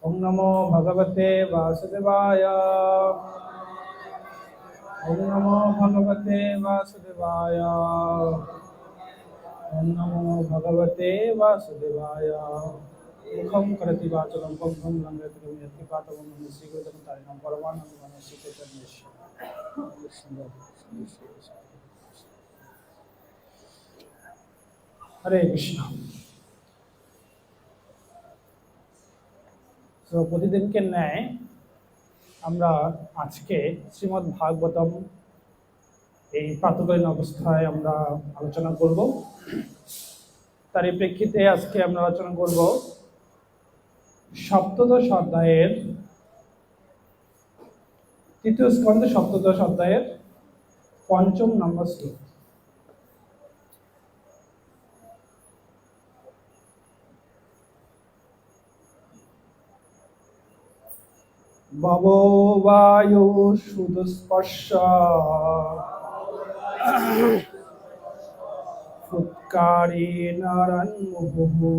ओम नमो भगवते वासुदेवाय। ओम नमो भगवते वासुदेवाय। ओम नमो भगवते वासुदेवाय। मुखं करोति वाचालं पङ्गुं लङ्घयति गिरिं यत्कृपातमहं वन्दे श्रीगुरुचरणं परमानन्दं श्रीचैतन्यस्य। हरे कृष्ण। তো প্রতিদিনকে ন্যায় আমরা আজকে শ্রীমদ্ ভাগবতম এই প্রাতকালীন অবস্থায় আমরা আলোচনা করব। তার এই প্রেক্ষিতে আজকে আমরা আলোচনা করব সপ্তদশ অধ্যায়ের তৃতীয় স্কন্ধে সপ্তদশ অধ্যায়ের ৫ম নম্বর শ্লোক। ভবো বায়ু সুদস্পর্শ ফুৎকারি নারান্মুহু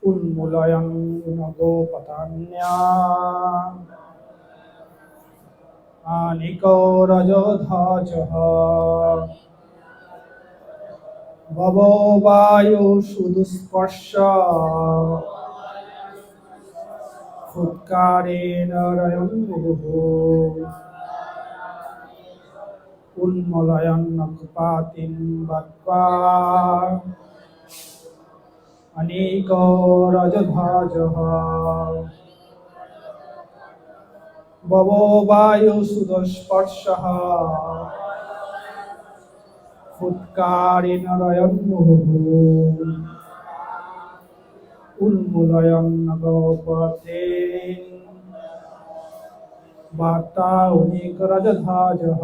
উন্মূলয়ং নগোপতান্যা আনিকো রজোধ্বজঃ। ভবো বায়ু সুদস্পর্শ ফুৎকারি নারান্মুহু উন্মূলয়ং নগোপতিং বক্ত্বা अनेको रजध्वजः। भवो वायु सुदस्पर्शः फुत्कारि नरयन्मुहुः उन्मूलयं नगोपतिं बक्त्वा अनेको रजध्वजः।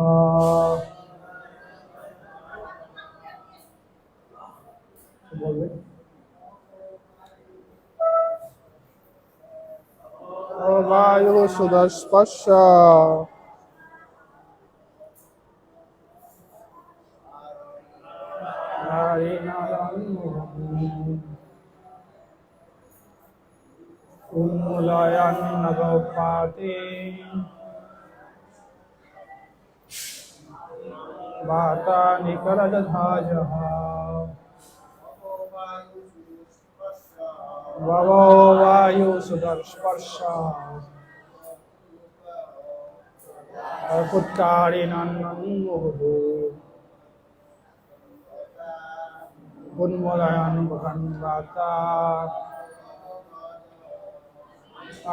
बोलबे वायु सुदस्पर्श उन्मूलयं नगोपतिं बक्त्वा अनेको रजध्वजः। भवो वायु सुदस्पर्श फुत्कारि नारान्मुहुः उन्मूलयं बक्त्वा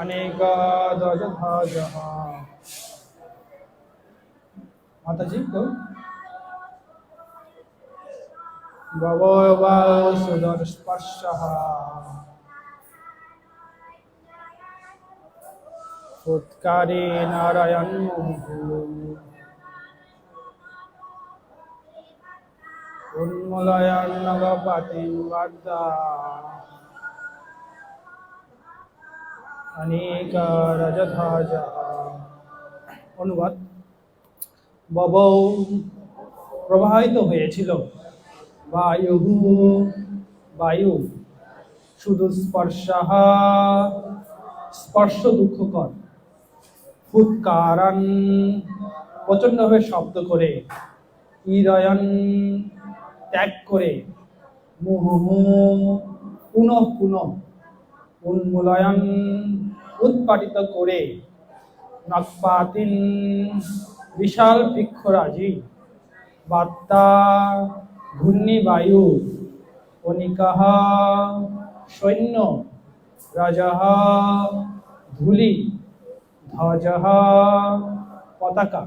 अनेको रजध्वजः। माताजी को भवो वायु सुदस्पर्श फुत्कारि नारायन्मुहुः उन्मूलयं नगोपतिं बक्त्वा अनेको रजध्वजः। অনুবাদ। ভবৌ প্রবাহিত হয়েছিল, বায়ু বায়ু সুদস্পর্শः স্পর্শ দুঃখকর, ফুৎকারান প্রচণ্ডভাবে শব্দ করে, ঈরয়ন ত্যাগ করে, মুহুঃ পুনঃ পুনঃ, উন্মূলয়ন উৎপাটিত করে, নগপাতিন বিশাল বৃক্ষরাজি, বাত্তা ঘূর্ণিবায়ু, অনিকাহ সৈন্য, রাজঃ ধূলি, ধ্বজঃ পতাকা।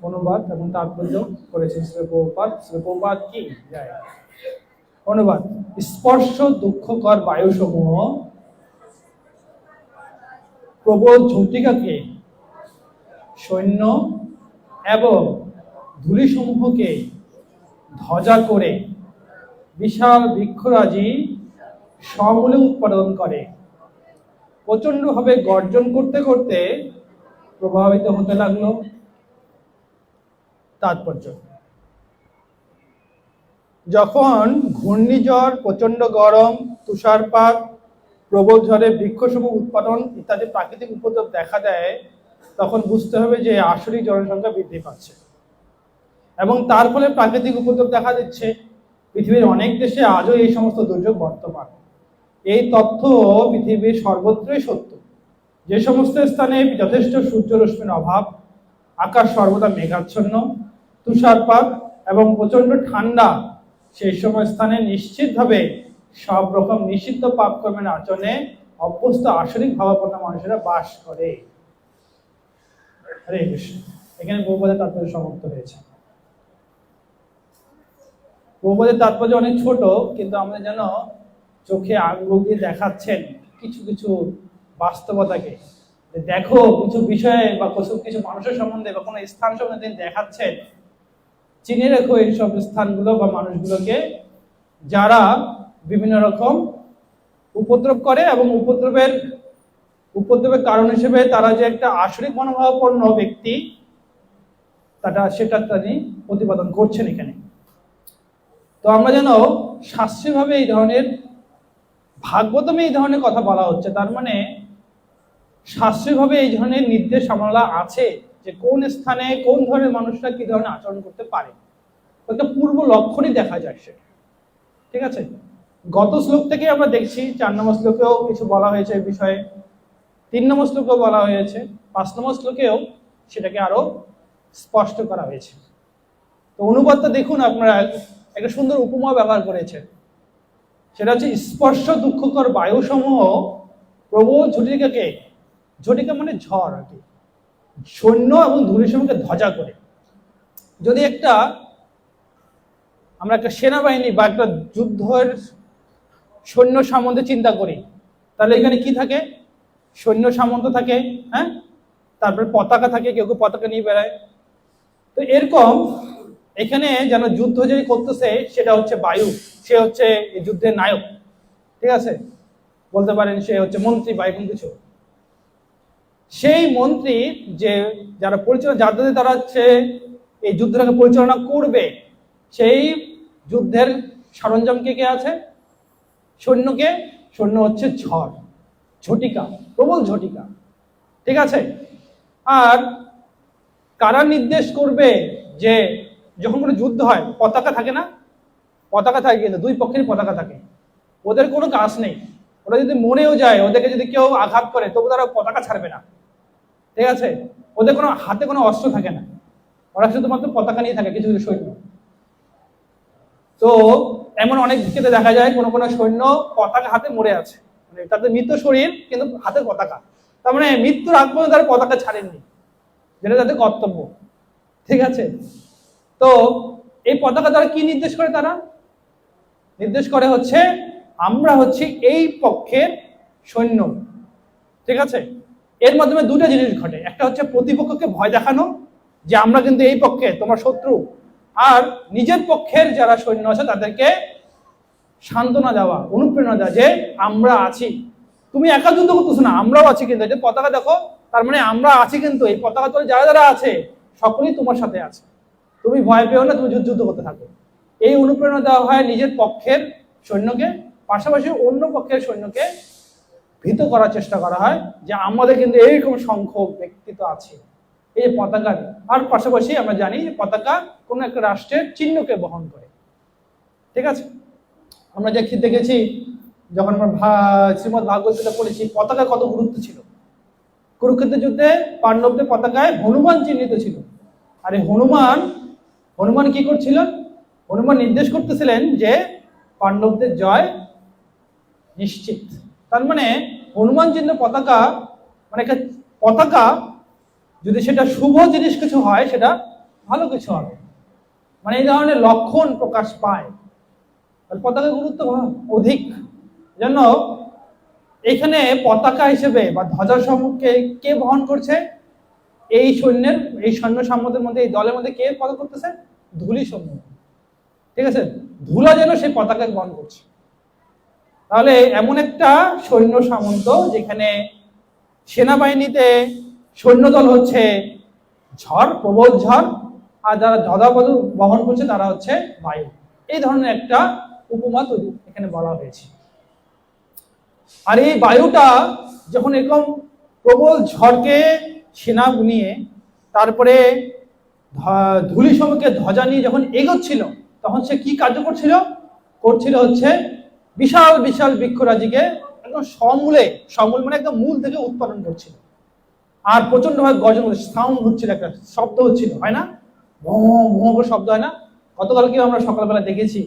অনুবাদ এবং তাৎপর্য করেছেন শ্রী প্রভুপাদ। শ্রী প্রভুপাদ কি যায়। অনুবাদ। স্পর্শ দুঃখকর বায়ুসমূহ প্রবল ঝটিকাকে, সৈন্য এবং ধূলিসমূহকে ধ্বজা করে বিশাল বৃক্ষরাজি সমূলে উৎপাদন করে, প্রচণ্ডভাবে গর্জন করতে করতে প্রভাবিত হতে লাগলো। তাৎপর্য। যখন ঘূর্ণিঝড়, প্রচন্ড গরম, তুষারপাত, প্রবল ঝড়ে বৃক্ষসমূহ উৎপাদন ইত্যাদি প্রাকৃতিক উপদ্রব দেখা দেয়, তখন বুঝতে হবে যে আসরিক জনসংখ্যা বৃদ্ধি পাচ্ছে এবং তার ফলে প্রাকৃতিক উপদ্রব দেখা দিচ্ছে। পৃথিবীর অনেক দেশে আজও এই সমস্ত দুর্যোগ বর্তমান। এই তথ্য পৃথিবীর সর্বত্রই সত্য। যে সমস্ত স্থানে যথেষ্ট সূর্যরশ্মির অভাব, আকাশ সর্বদা মেঘাচ্ছন্ন, তুষারপাত এবং প্রচন্ড ঠান্ডা, সেই সময় স্থানে নিশ্চিতভাবে সব রকম নিষিদ্ধ পাপকর্মের আচরণে অভ্যস্ত আসরিক ভাবাপন্ন মানুষেরা বাস করে। হরে কৃষ্ণ। এখানে বহুপদের তাৎপর্য সমাপ্ত হয়েছে। বহুপদের তাৎপর্য অনেক ছোট, কিন্তু আমাদের যেন চোখে আঙ্গুল দিয়ে দেখাচ্ছেন কিছু কিছু বাস্তবতাকে। দেখো কিছু বিষয়ে বা কিছু মানুষের সম্বন্ধে বা কোনো স্থান সম্বন্ধে তিনি দেখাচ্ছেন, চিনে রেখো এইসব স্থানগুলো বা মানুষগুলোকে যারা বিভিন্ন রকম উপদ্রব করে এবং উপদ্রবের কারণ হিসেবে তারা যে একটা আসরিক মনোভাবাপন্ন ব্যক্তি সেটা তিনি প্রতিপাদন করছেন এখানে। তো আমরা যেন শাস্ত্রীয়ভাবে এই ধরনের ভাগবতমে এই ধরনের কথা বলা হচ্ছে, তার মানে শাস্ত্রীয়ভাবে এই ধরনের নির্দেশ আমলা আছে যে কোন স্থানে কোন ধরনের মানুষরা কি ধরনের আচরণ করতে পারে, একটা পূর্ব লক্ষণই দেখা যায় সেটা। ঠিক আছে, গত শ্লোক থেকে আমরা দেখছি 4 নম্বর শ্লোকেও কিছু বলা হয়েছে এই বিষয়ে, 3 নম্বর শ্লোকেও বলা হয়েছে, 5 নম্বর শ্লোকেও সেটাকে আরো স্পষ্ট করা হয়েছে। তো অনুবাদটা দেখুন, আপনারা একটা সুন্দর উপমা ব্যবহার করেছেন, সেটা হচ্ছে স্পর্শ দুঃখকর বায়ুসমূহ প্রবল ঝটিকাকে, ঝটিকা মানে ঝড় আর কি, সৈন্য এবং ধূলিসমূহকে ধ্বজা করে। যদি আমরা একটা সেনাবাহিনী বা একটা যুদ্ধের সৈন্য সামন্তে চিন্তা করি, তাহলে এখানে কি থাকে? সৈন্য সামন্ত থাকে, হ্যাঁ, তারপরে পতাকা থাকে, কেউ কেউ পতাকা নিয়ে বেড়ায়। তো এরকম এখানে যেন যুদ্ধ যে করতেছে সেটা হচ্ছে বায়ু, সে হচ্ছে এই যুদ্ধের নায়ক। ঠিক আছে, বলতে পারেন সে হচ্ছে মন্ত্রী বা এরকম কিছু। সেই মন্ত্রী যে যারা যাদের তারা হচ্ছে এই যুদ্ধটাকে পরিচালনা করবে, সেই যুদ্ধের সরঞ্জাম কে আছে? সৈন্য হচ্ছে ঝড়, ঝটিকা, প্রবল ঝটিকা। ঠিক আছে, আর কারা নির্দেশ করবে যে যখন কোনো যুদ্ধ হয় পতাকা থাকে না? পতাকা থাকে, কিন্তু দুই পক্ষের পতাকা থাকে, ওদের কোনো কাজ নেই। ওরা যদি মরেও যায়, ওদেরকে যদি কেউ আঘাত করে তবু তারা পতাকা ছাড়বে না। ঠিক আছে, ওদের কোনো হাতে কোনো অস্ত্র থাকে না, ওরা শুধুমাত্র পতাকা নিয়ে থাকে কিছু কিছু সৈন্য। তো এমন অনেক ক্ষেত্রে দেখা যায় কোনো কোনো সৈন্য পতাকা হাতে মরে আছে, মানে তাদের মৃত শরীর কিন্তু হাতের পতাকা, তার মানে মৃত্যুর আগ পর্যন্ত তারা পতাকা ছাড়েননি, যেটা তাদের কর্তব্য। ঠিক আছে, তো এই পতাকা দ্বারা কি নির্দেশ করে? তারা নির্দেশ করে হচ্ছে আমরা হচ্ছি এই পক্ষের সৈন্য। ঠিক আছে, এর মাধ্যমে দুটো জিনিস ঘটে, একটা হচ্ছে প্রতিপক্ষকে ভয় দেখানো যে আমরা কিন্তু এই পক্ষে, তোমার শত্রু, আর নিজের পক্ষের যারা সৈন্য আছে তাদেরকে সান্ত্বনা দেওয়া, অনুপ্রেরণা দেওয়া যে আমরা আছি, তুমি একা যুদ্ধ করতেছো না, আমরাও আছি কিন্তু, এই যে পতাকা দেখো, তার মানে আমরা আছি কিন্তু, এই পতাকা তলে যারা যারা আছে সকলেই তোমার সাথে আছে, তুমি ভয় পেও না, তুমি যুদ্ধ করতে থাকো। এই অনুপ্রেরণা দেওয়া হয় নিজের পক্ষের সৈন্যকে, পাশাপাশি অন্য পক্ষের সৈন্যকে ভীত করার চেষ্টা করা হয় যে আমাদের কিন্তু এইরকম সংখ্যক ব্যক্তিত্ব আছে এই পতাকার। আর পাশাপাশি আমরা জানি যে পতাকা কোনো একটা রাষ্ট্রের চিহ্নকে বহন করে। ঠিক আছে, আমরা দেখেছি যখন আমরা শ্রীমদ ভাগবত গীতা পড়েছি, পতাকা কত গুরুত্ব ছিল। কুরুক্ষেত্রের যুদ্ধে পাণ্ডবদের পতাকায় হনুমান চিহ্নিত ছিল, আর এই হনুমান কি করছিলেন? হনুমান নির্দেশ করতেছিলেন যে পাণ্ডবদের জয় নিশ্চিত। তার মানে হনুমান চিহ্ন পতাকা, মানে একটা পতাকা যদি সেটা শুভ জিনিস কিছু হয়, সেটা ভালো কিছু হবে, মানে এই ধরনের লক্ষণ প্রকাশ পায়, পতাকা গুরুত্ব অধিক। জন্য এখানে পতাকা হিসেবে বা ধ্বজার সম্মুখে কে বহন করছে? এই সৈন্য সাম্যদের মধ্যে, এই দলের মধ্যে কে পতাকা করতেছে? ধূলি সমূহ। ঠিক আছে, ধুলা যেন সেই পতাকাকে বহন করছে। তাহলে এমন একটা সৈন্য সামন্ত যেখানে সেনাবাহিনীতে সৈন্যদল হচ্ছে ঝড়, প্রবল ঝড়, আর যারা ধ্বজা বহন করছে তারা হচ্ছে বায়ু। এই ধরনের একটা উপমা তৈরি এখানে বলা হয়েছে। আর এই বায়ুটা যখন এরকম প্রবল ঝড়কে সেনা নিয়ে তারপরে ধূলি সমুখে ধ্বজা নিয়ে যখন এগোচ্ছিল, তখন সে কি কার্য করছিল হচ্ছে বিশাল বিশাল বৃক্ষরাজিকে একদম সমূল মানে একদম মূল থেকে উৎপাদন করছিল। আর প্রচন্ড ভাবে গর্জন সাউন্ড হচ্ছিল, একটা শব্দ হচ্ছিল, হয় না? ভঁ ভঁ করে শব্দ হয় না? গতকালকে আমরা সকালবেলা দেখেছি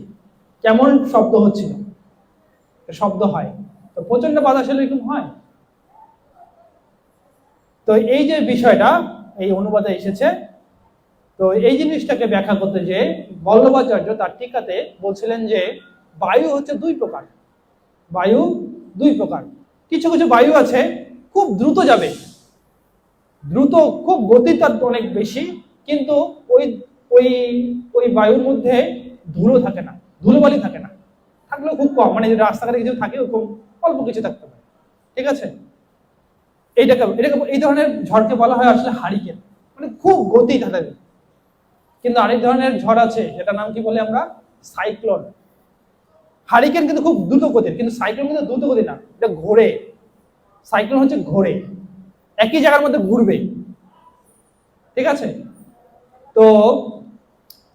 কেমন শব্দ হচ্ছিল, শব্দ হয়। তো প্রচন্ড বাতাস হলে এরকম হয়। তো এই যে বিষয়টা এই অনুবাদে এসেছে, তো এই জিনিসটাকে ব্যাখ্যা করতে যে বল্লভাচার্য তার টিকাতে বলছিলেন যে বায়ু হচ্ছে দুই প্রকার। বায়ু দুই প্রকার। কিছু কিছু বায়ু আছে খুব দ্রুত যাবে, দ্রুত, খুব গতি তার অনেক বেশি, কিন্তু ওই ওই ওই বায়ুর মধ্যে ধুলো থাকে না, ধুলোবালি থাকে না, থাকলেও খুব কম, মানে রাস্তাঘাটে কিছু থাকে ওরকম অল্প কিছু থাকতে পারে। ঠিক আছে, এটাকে এই ধরনের ঝড়কে বলা হয় আসলে হারিকেন, মানে খুব গতি থাকে। কিন্তু আরেক ধরনের ঝড় আছে, যেটার নাম কি বলে আমরা? সাইক্লোন। হারিকেন কিন্তু খুব দ্রুত গতির, কিন্তু সাইক্লোন কিন্তু দ্রুত গতি না, এটা ঘোরে। সাইক্লোন হচ্ছে ঘোরে, একই জায়গার মধ্যে ঘুরবে। ঠিক আছে, তো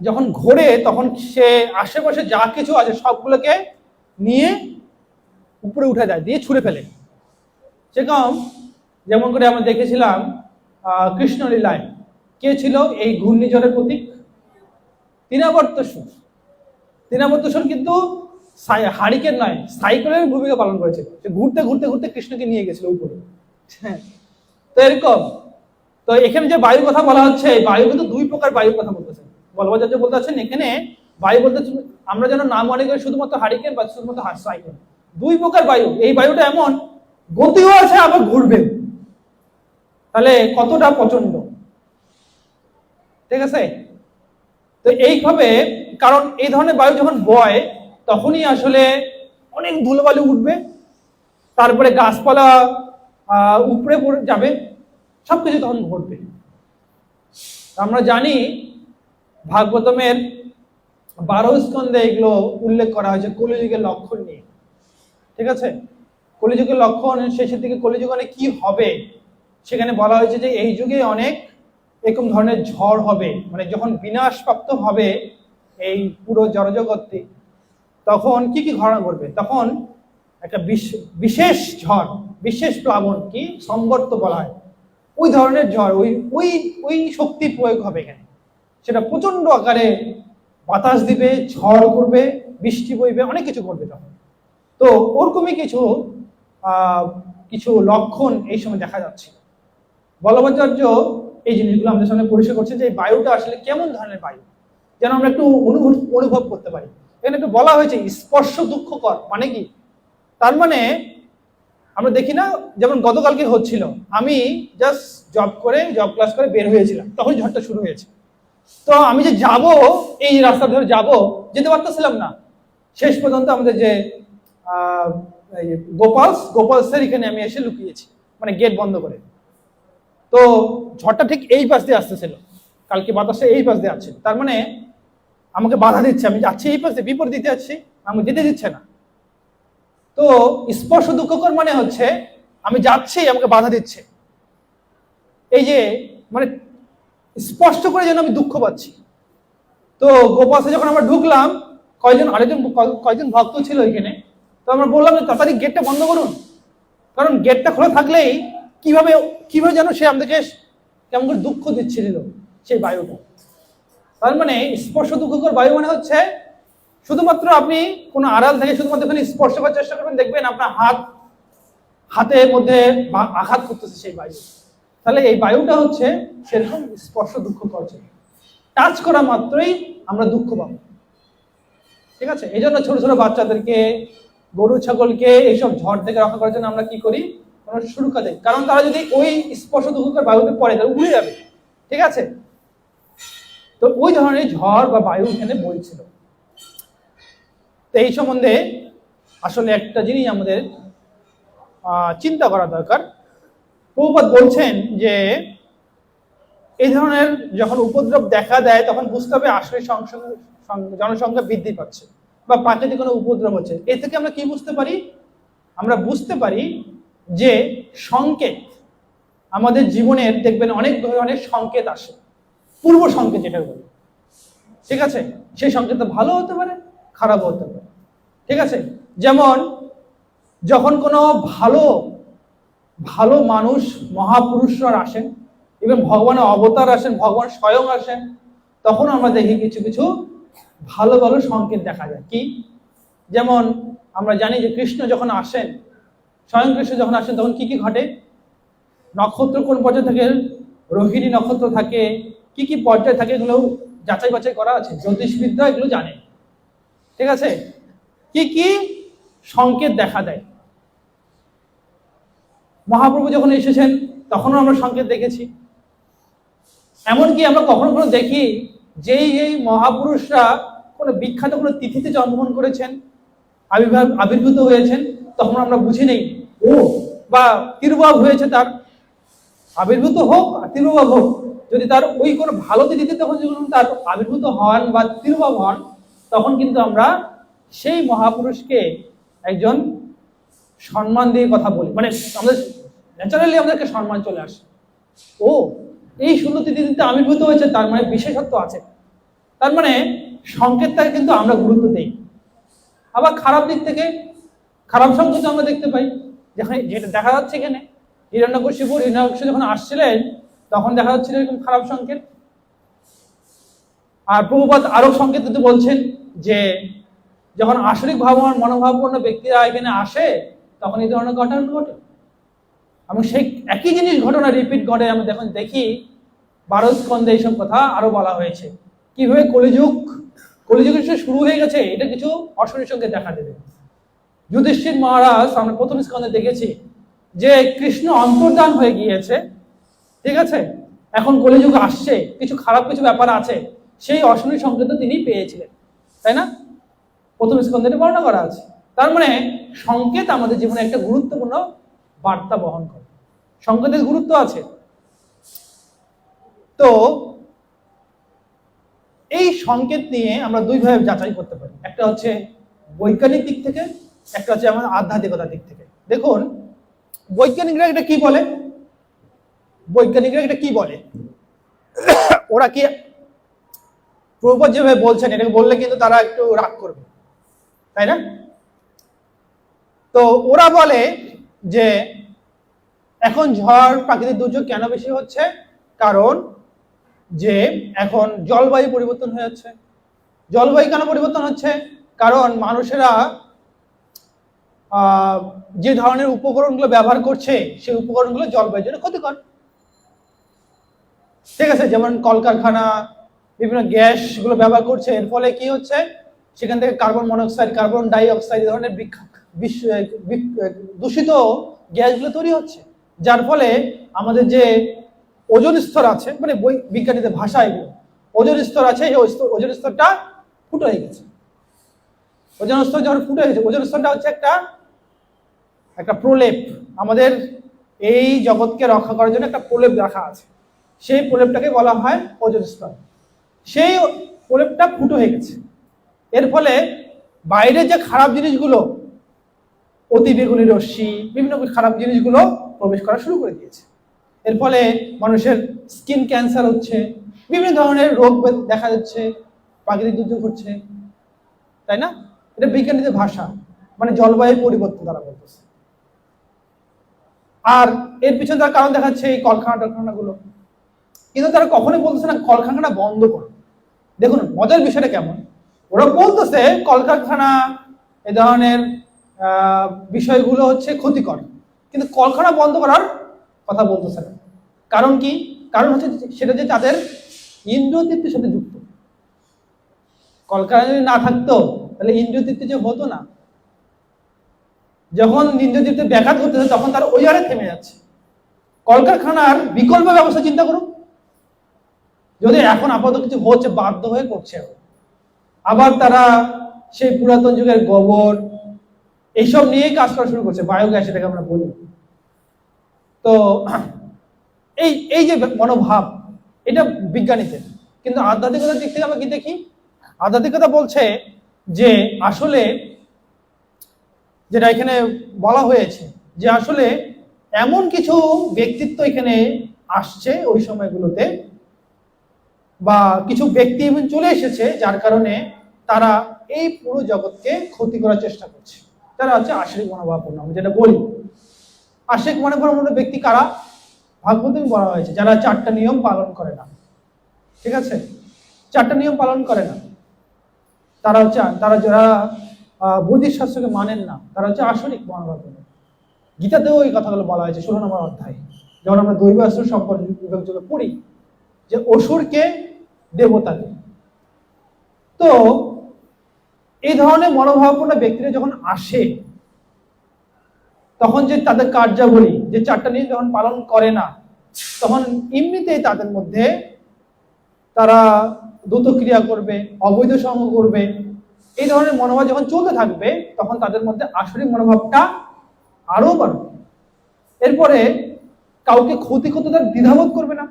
যখন ঘোরে তখন সে আশেপাশে যা কিছু আছে সবগুলোকে নিয়ে উপরে উঠে দেয়, দিয়ে ছুঁড়ে ফেলে। সেরকম যেমন করে আমরা দেখেছিলাম কৃষ্ণলীলায় কে ছিল এই ঘূর্ণিঝড়ের প্রতীক? তৃণাবর্তসুর। তৃণাবর্তসুর কিন্তু হারিকেন নয়, সাইক্লোনের ভূমিকা পালন করেছিল। সে ঘুরতে ঘুরতে ঘুরতে কৃষ্ণকে নিয়ে গেছিল উপরে। তো এরকম, তো এখানে যে বায়ুর কথা বলা হচ্ছে, এই বায়ু কিন্তু দুই প্রকার বায়ুর কথা বলতেছেন বল্লভাচার্য বলতে আছেন। এখানে বায়ু বলতে আমরা যেন নাম মনে করি শুধুমাত্র হারিকেন বা শুধুমাত্র সাইক্লোন। দুই প্রকার বায়ু। এই বায়ুটা এমন গতিও আছে আবার ঘুরবে, তাহলে কতটা প্রচন্ড। ঠিক আছে, তো এইভাবে, কারণ এই ধরনের বায়ু যখন বয় তখনই আসলে অনেক ধুলোবালি উঠবে, তারপরে গাছপালা উপরে পড়ে যাবে, সবকিছু তখন ঘটবে। আমরা জানি ভাগবতমের 12 স্কন্ধে এগুলো উল্লেখ করা হয়েছে কলিযুগের লক্ষণ নিয়ে। ঠিক আছে, কলিযুগের লক্ষণ, শেষের দিকে কলিযুগে কি হবে সেখানে বলা হয়েছে যে এই যুগে অনেক এরকম ধরনের ঝড় হবে, মানে যখন বিনাশপ্রাপ্ত হবে এই পুরো জড়জগৎটি, তখন কি কি ঘটনা ঘটবে? তখন একটা বিশেষ ঝড়, বিশেষ প্লাবন, কি সংবর্ত বলা হয়, ওই ধরনের ঝড়, ওই ওই ওই শক্তি প্রয়োগ হবে এখানে। সেটা প্রচন্ড আকারে বাতাস দিবে, ঝড় করবে, বৃষ্টি বইবে, অনেক কিছু করবে তখন। তো ওরকমই কিছু লক্ষণ এই সময় দেখা যাচ্ছে। বল্লভাচার্য এই জিনিসগুলো আমাদের সামনে পরিষ্কার করছে যে বায়ুটা আসলে কেমন ধরনের বায়ু, যেন আমরা একটু অনুভব করতে পারি। এখানে একটু বলা হয়েছে স্পর্শ দুঃখকর, মানে কি? তার মানে আমরা দেখি না, যেমন গতকালকে হচ্ছিল, আমি জাস্ট জব ক্লাস করে বের হয়েছিলাম, তখন ঝড়টা শুরু হয়েছে। তো আমি যে যাব, এই রাস্তা ধরে যাব, যেতে পারতেছিলাম না। শেষ পর্যন্ত আমাদের যে গোপালসের এখানে আমি এসে লুকিয়েছি, মানে গেট বন্ধ করে। তো ঝড়টা ঠিক এই পাশ দিয়ে আসতেছিল, কালকে বাতাসে এই পাশ দিয়ে আসছে, তার মানে আমাকে বাধা দিচ্ছে। আমি যাচ্ছি এই পাশে, বিপরীত দিতে যাচ্ছি, আমাকে যেতে দিচ্ছে না। তো স্পর্শ দুঃখকর মানে হচ্ছে আমি যাচ্ছি, আমাকে বাধা দিচ্ছে। এই যে মানে স্পষ্ট করে যেন আমি দুঃখ পাচ্ছি। তো গোপালসে যখন আমরা ঢুকলাম, কয়জন ভক্ত ছিল এখানে, তো আমরা বললাম যে তাড়াতাড়ি গেটটা বন্ধ করুন, কারণ গেটটা খোলা থাকলেই কিভাবে যেন সে আমাদেরকে কেমন করে দুঃখ দিচ্ছিল সেই বায়ুটা। তার মানে স্পর্শ দুঃখকর বায়ু মানে হচ্ছে শুধুমাত্র আপনি কোনো আড়াল থেকে শুধুমাত্র এখানে স্পর্শ করার চেষ্টা করবেন, দেখবেন আপনার হাতের মধ্যে আঘাত করতেছে সেই বায়ু। তাহলে এই বায়ুটা হচ্ছে সেরকম স্পর্শ দুঃখ করছে, টাচ করা মাত্রই আমরা দুঃখ পাবো। ঠিক আছে, এই জন্য ছোট ছোট বাচ্চাদেরকে, গরু ছাগলকে এইসব ঝড় থেকে রক্ষা করার জন্য আমরা কি করি? আমরা সুরক্ষা দেই, কারণ তারা যদি ওই স্পর্শ দুঃখকর বায়ুতে পড়ে তাহলে উড়ে যাবে। ঠিক আছে, তো ওই ধরনের ঝড় বা বায়ু এখানে বইছিল। তো এই সম্বন্ধে আসলে একটা জিনিস আমাদের চিন্তা করা দরকার। প্রভুপাদ বলছেন যে এই ধরনের যখন উপদ্রব দেখা দেয় তখন বুঝতে হবে আসলে জনসংখ্যা বৃদ্ধি পাচ্ছে বা প্রাকৃতিক কোনো উপদ্রব হচ্ছে, এ থেকে আমরা কি বুঝতে পারি? আমরা বুঝতে পারি যে সংকেত আমাদের জীবনের, দেখবেন অনেক ধরনের সংকেত আসে, পূর্ব সংকেত যেটা বলি, ঠিক আছে? সেই সংকেত ভালো হতে পারে, খারাপ হতে পারে, ঠিক আছে? যেমন যখন কোনো ভালো ভালো মানুষ, মহাপুরুষরা আসেন এবং ভগবানের অবতার আসেন, ভগবান স্বয়ং আসেন, তখন আমরা দেখি কিছু কিছু ভালো ভালো সংকেত দেখা যায়। কি? যেমন আমরা জানি যে কৃষ্ণ যখন আসেন, স্বয়ং কৃষ্ণ যখন আসেন, তখন কি কি ঘটে? নক্ষত্র কোন পর্যায়ে থাকে, রোহিণী নক্ষত্র থাকে, কি কি পর্যায়ে থাকে, এগুলো যাচাই বাছাই করা আছে, জ্যোতিষবিদ্যা এগুলো জানে, ঠিক আছে? কি কি সংকেত দেখা দেয়। মহাপ্রভু যখন এসেছেন তখনও আমরা সংকেত দেখেছি। এমনকি আমরা কখনো কখনো দেখি যে এই মহাপুরুষরা কোনো বিখ্যাত কোনো তিথিতে জন্মগ্রহণ করেছেন, আবির্ভূত হয়েছেন, তখন আমরা বুঝি নেই ও বা তিরুভাব হয়েছে, তার আবির্ভূত হোক আর তিরুভাব হোক, যদি তার ওই কোনো ভালো তিথিতে তখন যখন তার আবির্ভূত হন বা তিরুভাব হন, তখন কিন্তু আমরা সেই মহাপুরুষকে একজন সম্মান দিয়ে কথা বলি, মানে আমাদের ন্যাচারালি আমাদেরকে সম্মান চলে আসে। ও এই সুন্দর তিথিতে আবির্ভূত হয়েছে, তার মানে বিশেষত্ব আছে, তার মানে সংকেতটাকে কিন্তু আমরা গুরুত্ব দিই। আবার খারাপ দিক থেকে খারাপ সংকেত আমরা দেখতে পাই, যেখানে যেটা দেখা যাচ্ছে এখানে হিরণ্যকশিপু যখন আসছিলেন তখন দেখা যাচ্ছিল এরকম খারাপ সংকেত। আর প্রভুপাদ আরো সংকেত কিন্তু বলছেন যে যখন আসরিক ভাবমান মনোভাবপূর্ণ ব্যক্তিরা এখানে আসে তখন এই ধরনের ঘটনা ঘটে, এবং সেই একই জিনিস ঘটনা রিপিট ঘটে। আমরা যখন দেখি 12 স্কন্ধে এইসব কথা আরো বলা হয়েছে, কিভাবে কলিযুগের শুরু হয়ে গেছে, এটা কিছু অশরীর সঙ্গে দেখা দেবে। যুধিষ্ঠির মহারাজ আমরা প্রথম স্কন্ধে দেখেছি যে কৃষ্ণ অন্তর্ধান হয়ে গিয়েছে, ঠিক আছে? এখন কলিযুগ আসছে, কিছু খারাপ কিছু ব্যাপার আছে, সেই অশরীর সংকেত তিনি পেয়েছিলেন, তাই না? প্রথম স্কন্ধে বর্ণনা করা আছে। তার মানে সংকেত আমাদের জীবনে একটা গুরুত্বপূর্ণ বার্তা বহন করে, সংকেতের গুরুত্ব আছে। তো এই সংকেত নিয়ে আমরা দুইভাবে যাচাই করতে পারি, একটা হচ্ছে বৈজ্ঞানিক দিক থেকে, একটা হচ্ছে আমাদের আধ্যাত্মিকতার দিক থেকে। দেখুন বৈজ্ঞানিকরা এটা কি বলে, ওরা কি প্রভুপাদ যেভাবে বলছেন এটাকে বললে কিন্তু তারা একটু রাগ করবে, তাই না? তো ওরা বলে যে এখন ঝড় প্রাকৃতিক দুর্যোগ কেন বেশি হচ্ছে, কারণ যে এখন জলবায়ু পরিবর্তন হয়ে যাচ্ছে। জলবায়ু কেন পরিবর্তন হচ্ছে? কারণ মানুষেরা যে ধরনের উপকরণগুলো ব্যবহার করছে সেই উপকরণগুলো জলবায়ুর জন্য ক্ষতিকর, ঠিক আছে? যেমন কলকারখানা, বিভিন্ন গ্যাসগুলো ব্যবহার করছে, এর ফলে কি হচ্ছে, সেখান থেকে carbon monoxide, carbon die oxide ধরনের দূষিত গ্যাসগুলো তৈরি হচ্ছে, যার ফলে আমাদের যে ওজোন স্তর আছে, মানে বিজ্ঞানীদের ভাষা এগুলো, ওজোন স্তর আছে, এই ওজোন স্তরটা ফুটো হয়ে গেছে। ওজোন স্তর যখন ফুটো হয়ে গেছে, ওজোন স্তরটা হচ্ছে একটা প্রলেপ, আমাদের এই জগৎকে রক্ষা করার জন্য একটা প্রলেপ রাখা আছে, সেই প্রলেপটাকে বলা হয় ওজোন স্তর। সেই প্রলেপটা ফুটো হয়ে গেছে, এর ফলে বাইরের যে খারাপ জিনিসগুলো, অতি বেগুনি রশ্মি, বিভিন্ন খারাপ জিনিসগুলো প্রবেশ করা শুরু করে দিয়েছে। এর ফলে মানুষের স্কিন ক্যান্সার হচ্ছে, বিভিন্ন ধরনের রোগ দেখা যাচ্ছে, প্রাকৃতিক দুর্যোগ হচ্ছে, তাই না? এটা বিজ্ঞানীদের ভাষা, মানে জলবায়ু পরিবর্তন তারা বলতেছে। আর এর পিছনে তার কারণ দেখাচ্ছে এই কলকারখানাগুলো, কিন্তু তারা কখনোই বলতেছে না কলকারখানা বন্ধ করো। দেখুন মজার বিষয়টা কেমন, ওরা বলতেছে কলকারখানা এ ধরনের বিষয়গুলো হচ্ছে ক্ষতিকর, কিন্তু কলকারখানা বন্ধ করার কথা বলতেছে না। কারণ কি? কারণ হচ্ছে সেটা যে তাদের ইন্দ্রিয় তৃপ্তির সাথে যুক্ত। কলকারখানা যদি না থাকতো তাহলে ইন্দ্রিয় তৃপ্তি যে হতো না, যখন ইন্দ্রিয় তৃপ্তি ব্যাঘাত ঘটতেছে তখন তার ওই হারে থেমে যাচ্ছে। কলকারখানার বিকল্প ব্যবস্থা চিন্তা করুন, যদি এখন আপাতত কিছু হচ্ছে বাধ্য হয়ে করছে, আবার তারা সেই পুরাতন যুগের গোবর এইসব নিয়েই কাজ করা শুরু করছে, বায়োগ্যাস এটাকে আমরা বলি। তো এই যে মনোভাব, এটা বিজ্ঞানীদের, কিন্তু আধ্যাত্মিকতার দিক থেকে আমরা কি দেখি, আধ্যাত্মিকতা বলছে যে আসলে যেটা এখানে বলা হয়েছে যে আসলে এমন কিছু ব্যক্তিত্ব এখানে আসছে ওই সময়গুলোতে, বা কিছু ব্যক্তি এমন চলে এসেছে যার কারণে তারা এই পুরো জগৎকে ক্ষতি করার চেষ্টা করছে। তারা হচ্ছে আশরিক মনোভাবাপন্ন। আমি যেটা বলি, আশরিক মনোভাবাপন্ন ব্যক্তি কারা? ভাগবতে বলা হয়েছে যারা 4টা নিয়ম পালন করে না। ঠিক আছে, 4টা নিয়ম পালন করে না, তারা হচ্ছে যারা বৈদিক শাস্ত্রকে মানেন না, তারা হচ্ছে আশরিক মনোভাবাপন্ন। গীতাতেও এই কথাগুলো বলা হয়েছে 16 নম্বর অধ্যায়, যখন আমরা দৈব অসুর সম্পর্কে বিভাগযোগে পড়ি, যে অসুরকে দেবতাকে। তো এই ধরনের মনোভাবাপন্ন ব্যক্তিরা যখন আসে, তখন যে তাদের কার্যাবলী যে 4টা নিয়ম যখন পালন করে না, তখন এমনিতেই তাদের মধ্যে তারা দ্রুত ক্রিয়া করবে, অবৈধ সঙ্গ করবে। এই ধরনের মনোভাব যখন চলতে থাকবে, তখন তাদের মধ্যে আসরিক মনোভাবটা আরো বাড়বে। এরপরে কাউকে ক্ষতি করতে তার দ্বিধাবোধ করবে না।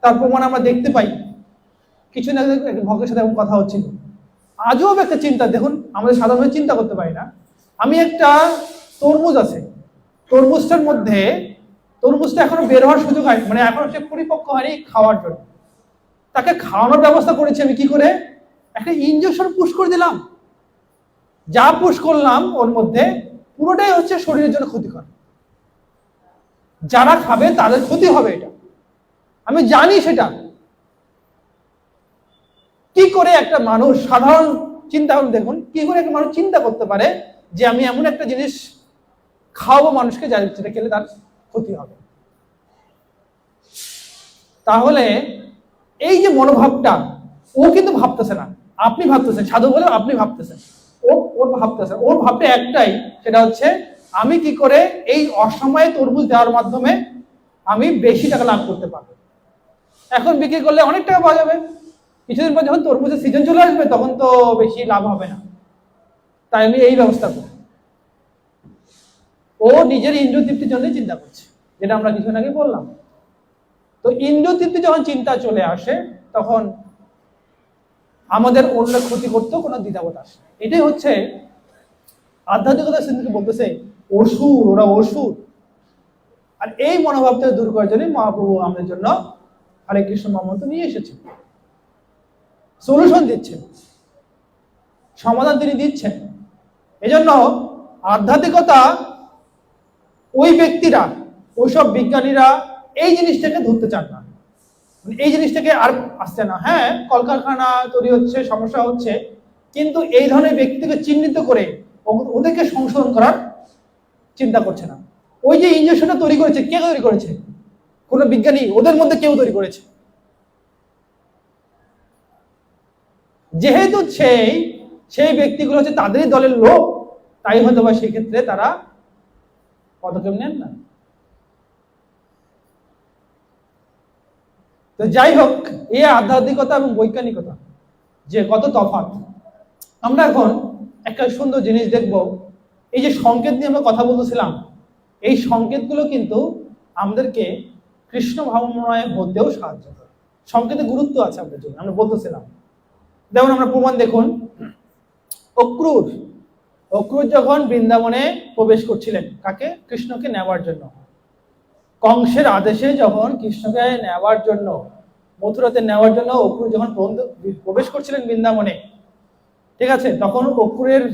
তার প্রমাণ আমরা দেখতে পাই। কিছুদিন আগে এক ভক্তের সাথে কথা হচ্ছিল, আজব একটা চিন্তা। দেখুন, আমাদের সাধারণভাবে চিন্তা করতে পারি না। আমি একটা তরমুজ আছে, তরমুজটার মধ্যে তরমুজটা এখনো বের হওয়ার সুযোগ হয়, মানে এখনো সে পরিপক্ক হয়নি খাওয়ার জন্য। তাকে খাওয়ানোর ব্যবস্থা করেছি আমি কি করে? একটা ইনজেকশন পুশ করে দিলাম। যা পুশ করলাম ওর মধ্যে পুরোটাই হচ্ছে শরীরের জন্য ক্ষতিকর। যারা খাবে তাদের ক্ষতি হবে, এটা আমি জানি। সেটা কি করে একটা মানুষ সাধারণ চিন্তা করুন, দেখুন কি করে একটা মানুষ চিন্তা করতে পারে যে আমি এমন একটা জিনিস খাওয়াবো মানুষকে যেটা খেলে তার ক্ষতি হবে। তাহলে এই যে মনোভাবটা, ও কিন্তু ভাবতেছে না, আপনি ভাবতেছেন। সাধু বলে আপনি ভাবতেছেন, ওর ভাবতেছে, ওর ভাবটা একটাই, সেটা হচ্ছে আমি কি করে এই অসময়ে তরমুজ দেওয়ার মাধ্যমে আমি বেশি টাকা লাভ করতে পারবো। এখন বিক্রি করলে অনেক টাকা পাওয়া যাবে, কিছুদিন পর যখন তরমুজের সিজন চলে আসবে তখন তো বেশি লাভ হবে না, তাই আমি এই ব্যবস্থা করি। ও নিজের ইন্দ্রিয় তৃপ্তির জন্য চিন্তা করছে, যেটা আমরা কিছুদিন আগে বললাম। তো ইন্দ্রিয় তৃপ্তি যখন চিন্তা চলে আসে, তখন আমাদের অন্য ক্ষতি করতেও কোনো দ্বিধাবোধ আসে। এটাই হচ্ছে আধ্যাত্মিকতা সিন্ধুকে বলতেছে অসুর, ওরা অসুর। আর এই মনোভাবটা দূর করার জন্য মহাপ্রভু আমাদের জন্য হরে কৃষ্ণ মহামন্ত্র নিয়ে এসেছেন, সলিউশন দিচ্ছেন, সমাধান তিনি দিচ্ছেন। এজন্য আধ্যাত্মিকতা ওই ব্যক্তিরা, ওইসব বিজ্ঞানীরা এই জিনিসটাকে ধরতে চান না, এই জিনিসটাকে আর আসছে না। হ্যাঁ, কলকারখানা তৈরি হচ্ছে, সমস্যা হচ্ছে, কিন্তু এই ধরনের ব্যক্তিকে চিহ্নিত করে ওদেরকে সংশোধন করার চিন্তা করছে না। ওই যে ইঞ্জেকশনটা তৈরি করেছে, কে তৈরি করেছে? কোন বিজ্ঞানী, ওদের মধ্যে কেউ তৈরি করেছে। যেহেতু সেই ব্যক্তিগুলো হচ্ছে তাদেরই দলের লোক, তাই হয়তো বা সেই ক্ষেত্রে তারা পদক্ষেপ নেন না। তো যাই হোক, এই আধ্যাত্মিকতা এবং বৈজ্ঞানিকতা যে কত তফাৎ। আমরা এখন একটা সুন্দর জিনিস দেখব। এই যে সংকেত নিয়ে আমরা কথা বলতেছিলাম, এই সংকেতগুলো কিন্তু আমাদেরকে কৃষ্ণ ভাবময় হতেও সাহায্য করে। সংকেতের গুরুত্ব আছে আমাদের জন্য, আমরা বলতেছিলাম। যেমন আমরা প্রমাণ দেখুন, অক্রুর যখন বৃন্দাবনে প্রবেশ করছিলেন, কাকে? কৃষ্ণকে নেওয়ার জন্য। কংসের আদেশে যখন কৃষ্ণকে নেওয়ার জন্য, মথুরাতে নেওয়ার জন্য অক্রুর যখন প্রবেশ করছিলেন বৃন্দাবনে, ঠিক আছে, তখন অক্রুরের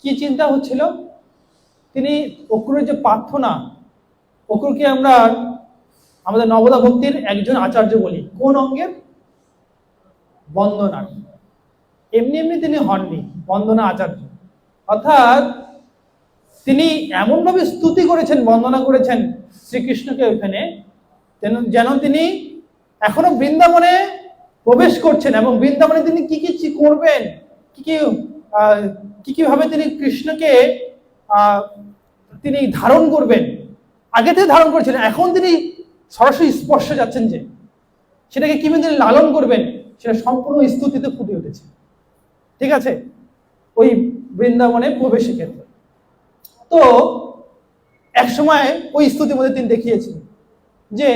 কি চিন্তা হচ্ছিল? তিনি অক্রুরের যে প্রার্থনা, অক্রুরকে আমরা আমাদের নবদা ভক্তির একজন আচার্য বলি। কোন অঙ্গের? বন্দনার। এমনি এমনি তিনি হননি বন্দনা আচার্য, অর্থাৎ তিনি এমনভাবে স্তুতি করেছেন, বন্দনা করেছেন শ্রীকৃষ্ণকে ওইখানে, যেন তিনি এখনো বৃন্দাবনে প্রবেশ করছেন এবং বৃন্দাবনে তিনি কি কি করবেন, কি ভাবে তিনি কৃষ্ণকে তিনি ধারণ করবেন, আগে থেকে ধারণ করেছিলেন, এখন তিনি সরাসরি স্পর্শে যাচ্ছেন, যে সেটাকে কিভাবে তিনি লালন করবেন, সেটা সম্পূর্ণ স্তুতিতে ফুটে উঠেছে। ঠিক আছে, ওই বৃন্দাবনে প্রবেশের ক্ষেত্রে। তো এক সময় ওই স্তুতির মধ্যে তিনি দেখিয়েছিলেন যে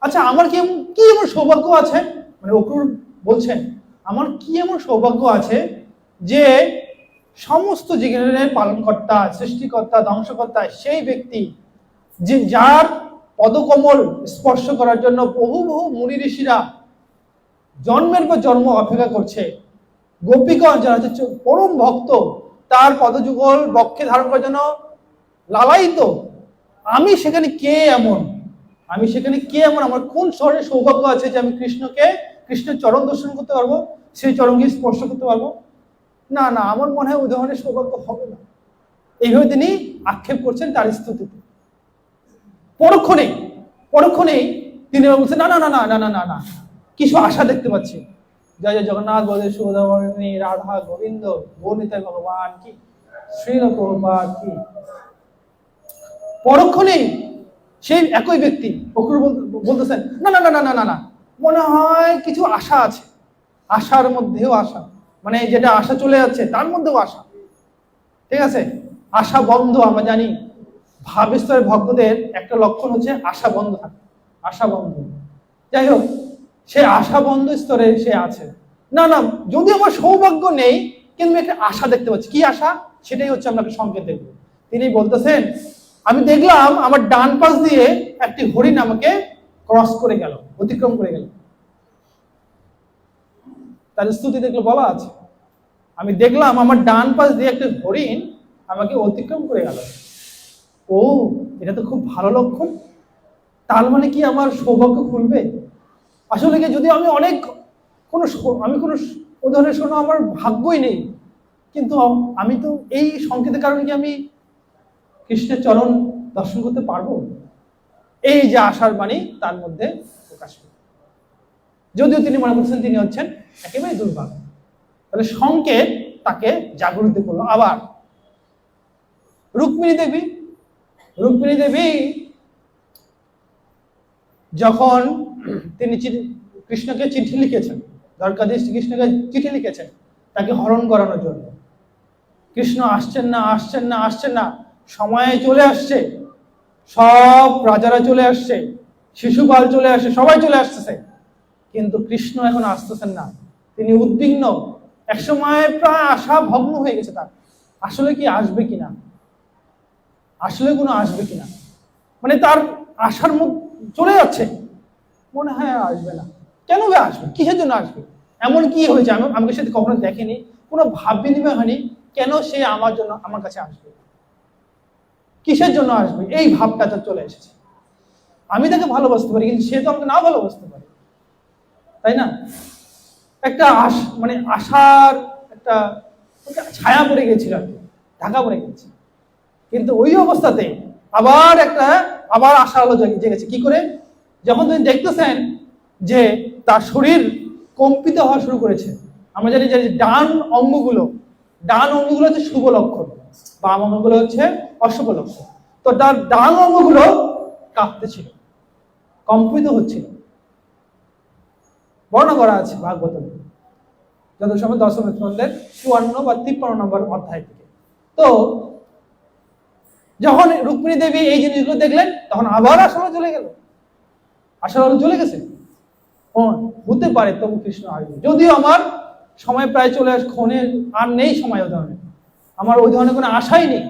আচ্ছা, আমার কি এমন সৌভাগ্য আছে, মানে অক্রুর বলছেন আমার কি এমন সৌভাগ্য আছে যে সমস্ত জীবনের পালনকর্তা, সৃষ্টিকর্তা, ধ্বংসকর্তা সেই ব্যক্তি যে যার পদকমল স্পর্শ করার জন্য বহু বহু মুনি ঋষিরা জন্মের পর জন্ম অপেক্ষা করছে। গোপীগণ যারা হচ্ছে পরম ভক্ত, তার পদযুগল বক্ষে ধারণ করার জন্য লালায়িত। আমি সেখানে কে এমন? আমার কোন ধরনের সৌভাগ্য আছে যে আমি কৃষ্ণের চরণ দর্শন করতে পারবো, সেই চরণকে স্পর্শ করতে পারবো? না না, আমার মনে হয় ওই ধরনের সৌভাগ্য হবে না। এইভাবে তিনি আক্ষেপ করছেন তার স্তুতিতে। পরক্ষণেই তিনি বলছেন, না না না না না না না না, কিছু আশা দেখতে পাচ্ছি। জয় জয় জগন্নাথ, বলে সুধাবর্ণী, রাধা গোবিন্দ, গৌরনিতাই ভগবান কি, শ্রীল প্রভুপাদ কি। পরক্ষণেই সেই একই ব্যক্তি বলতেছেন, না না না না না না না, মনে হয় কিছু আশা আছে, আশার মধ্যেও আশা, মানে যেটা আশা চলে যাচ্ছে তার মধ্যেও আশা। ঠিক আছে, আশা বন্ধ। আমরা জানি ভাবস্তরের ভক্তদের একটা লক্ষণ হচ্ছে আশা বন্ধ থাকে, আশা বন্ধ। যাই হোক, সে আশা বন্ধ স্তরে সে আছে। না না, যদি আমার সৌভাগ্য নেই, কিন্তু একটা আশা দেখতে পাচ্ছি। কি আশা? সেটাই হচ্ছে আমরা সংকেত দেখব। তিনি বলতেছেন, আমি দেখলাম আমার ডান পাশ দিয়ে একটি হরিণ আমাকে ক্রস করে গেল, অতিক্রম করে গেল। তার স্তুতি দেখলে বলা আছে, আমি দেখলাম আমার ডান পাশ দিয়ে একটি হরিণ আমাকে অতিক্রম করে গেল। ও, এটা তো খুব ভালো লক্ষণ। তার মানে কি আমার সৌভাগ্য খুলবে? আসলে কি, যদি আমি কোনো উদাহরণের শোনো আমার ভাগ্যই নেই, কিন্তু আমি তো এই সংকেতের কারণে কি আমি কৃষ্ণের চরণ দর্শন করতে পারবো? এই যে আশার বাণী তার মধ্যে প্রকাশ পেল। যদিও তিনি মনে করছেন তিনি হচ্ছেন একেবারে দুর্ভাগ, তাহলে সংকেত তাকে জাগরিত করলো। আবার রুক্মিণী দেবী যখন তিনি কৃষ্ণকে চিঠি লিখেছেন, দ্বারকাধীশ কৃষ্ণকে চিঠি লিখেছেন তাকে হরণ করানোর জন্য, কৃষ্ণ আসছেন না, সময়ে চলে আসছে, সব রাজারা চলে আসছে, শিশুপাল চলে আসছে, সবাই চলে আসতেছে, কিন্তু কৃষ্ণ এখন আসতেছেন না। তিনি উদ্বিগ্ন। একসময় প্রায় আশা ভগ্ন হয়ে গেছে তার, আসলে কি আসবে কিনা, মানে তার আশার মুখ চলে যাচ্ছে, মনে হয় আসবে না। কেন আসবে? কিসের জন্য আসবে? এমন কি হয়েছে আমাকে সাথে কখনো দেখেনি, কোনো ভাব বিনিময় হয়নি, কেন সে আমার কাছে আসবে, কিসের জন্য আসবে? এই ভাবটা তার চলে এসেছে। আমি তাকে ভালোবাসতে পারি, কিন্তু সে তো আমাকে না ভালোবাসতে পারে, তাই না? একটা আশার একটা ছায়া পড়ে গেছিল, ঢাকা পড়ে গেছে। কিন্তু ওই অবস্থাতে আবার আশা আলো জেগেছে। কি করে? যখন তিনি দেখতেছেন যে তার শরীর কম্পিত হওয়া শুরু করেছে। আমরা জানি যে ডান অঙ্গগুলো হচ্ছে শুভ লক্ষণ, বাম অঙ্গগুলো হচ্ছে অশুভ লক্ষণ। তো তার ডান অঙ্গগুলো কাঁপতেছিল, কম্পিত হচ্ছিল। বর্ণনা করা আছে ভাগবতম যত সময় দশম স্কন্ধের 54 বা 53 নম্বর অধ্যায় থেকে। তো যখন রুক্মিণী দেবী এই জিনিসগুলো দেখলেন, তখন আবার আশা চলে গেছে। হতে পারে তবু কৃষ্ণ আসবে, যদিও আমার সময় প্রায় চলে ক্ষণে আর নেই সময়, ওই ধরনের আমার ওই ধরনের কোনো আশাই নেই,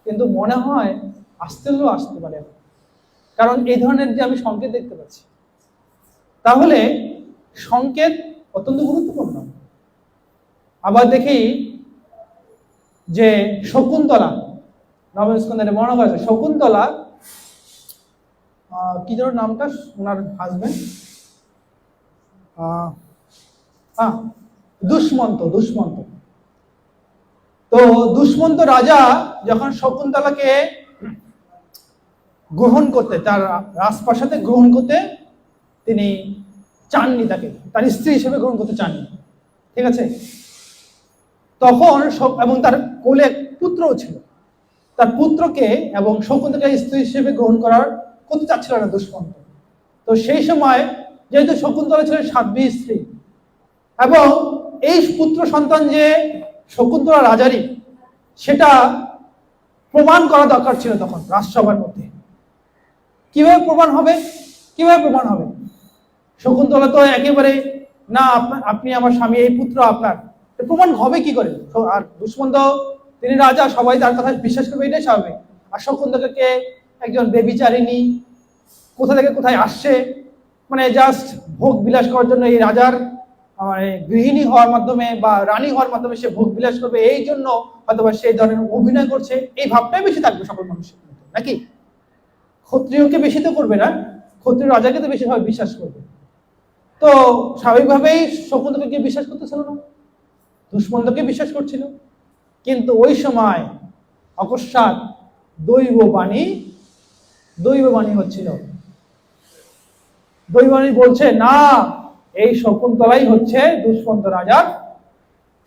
কিন্তু মনে হয় আসতে পারে, কারণ এই ধরনের যে আমি সংকেত দেখতে পাচ্ছি। তাহলে সংকেত অত্যন্ত গুরুত্বপূর্ণ। আবার দেখি যে শকুন্তলা, নবম স্কন্ধে বর্ণনা করা আছে, শকুন্তলা কি যেন নামটা, ওনার হাজবেন্ড দুষ্মন্ত। তো দুষ্মন্ত রাজা যখন শকুন্তলাকে গ্রহণ করতে, তার রাজপ্রাসাদে গ্রহণ করতে তিনি চাননি, তাকে তার স্ত্রী হিসেবে গ্রহণ করতে চাননি, ঠিক আছে? তখন এবং তার কোলে এক পুত্রও ছিল, তার পুত্রকে এবং শকুন্তলাকে স্ত্রী হিসেবে গ্রহণ করতে চাচ্ছিল না দুষ্মন্ত। তো সেই সময় যেহেতু শকুন্তলা ছিলেন সাধ্বী স্ত্রী, এবং এই পুত্র সন্তান যে শকুন্তলা রাজারই, সেটা প্রমাণ করা দরকার ছিল তখন রাজসভার মধ্যে। কিভাবে প্রমাণ হবে? শকুন্তলা তো একেবারে না আপনি আমার স্বামী, এই পুত্র আপনার, প্রমাণ হবে কি করে? আর দুষ্মন্ত তিনি রাজা, সবাই তার কথা বিশ্বাস করবে, এটাই স্বাভাবিক। আর শকুন্তলাকে একজন বেবিচারিণী, কোথা থেকে কোথায় আসছে, মানে জাস্ট ভোগ বিলাস করার জন্য, এই রাজার মানে গৃহিণী হওয়ার মাধ্যমে বা রানী হওয়ার মাধ্যমে সে ভোগ বিলাস করবে, এই জন্য হয়তোবা সেই ধরনের অভিনয় করছে, এই ভাবটাই বেশি থাকবে সকল মানুষের মধ্যে, নাকি? ক্ষত্রিয়কে বেশি তো করবে না, ক্ষত্রিয় রাজাকে তো বেশিরভাগ বিশ্বাস করবে। তো স্বাভাবিকভাবেই শকুন্তলাকে বিশ্বাস করতেছিল না, দুষ্মন্তকে বিশ্বাস করছিল। কিন্তু ওই সময় অকস্মাৎ দৈববাণী হচ্ছিল। দৈববাণী বলছে, না, এই শকুন্তলাই হচ্ছে দুষ্মন্ত রাজার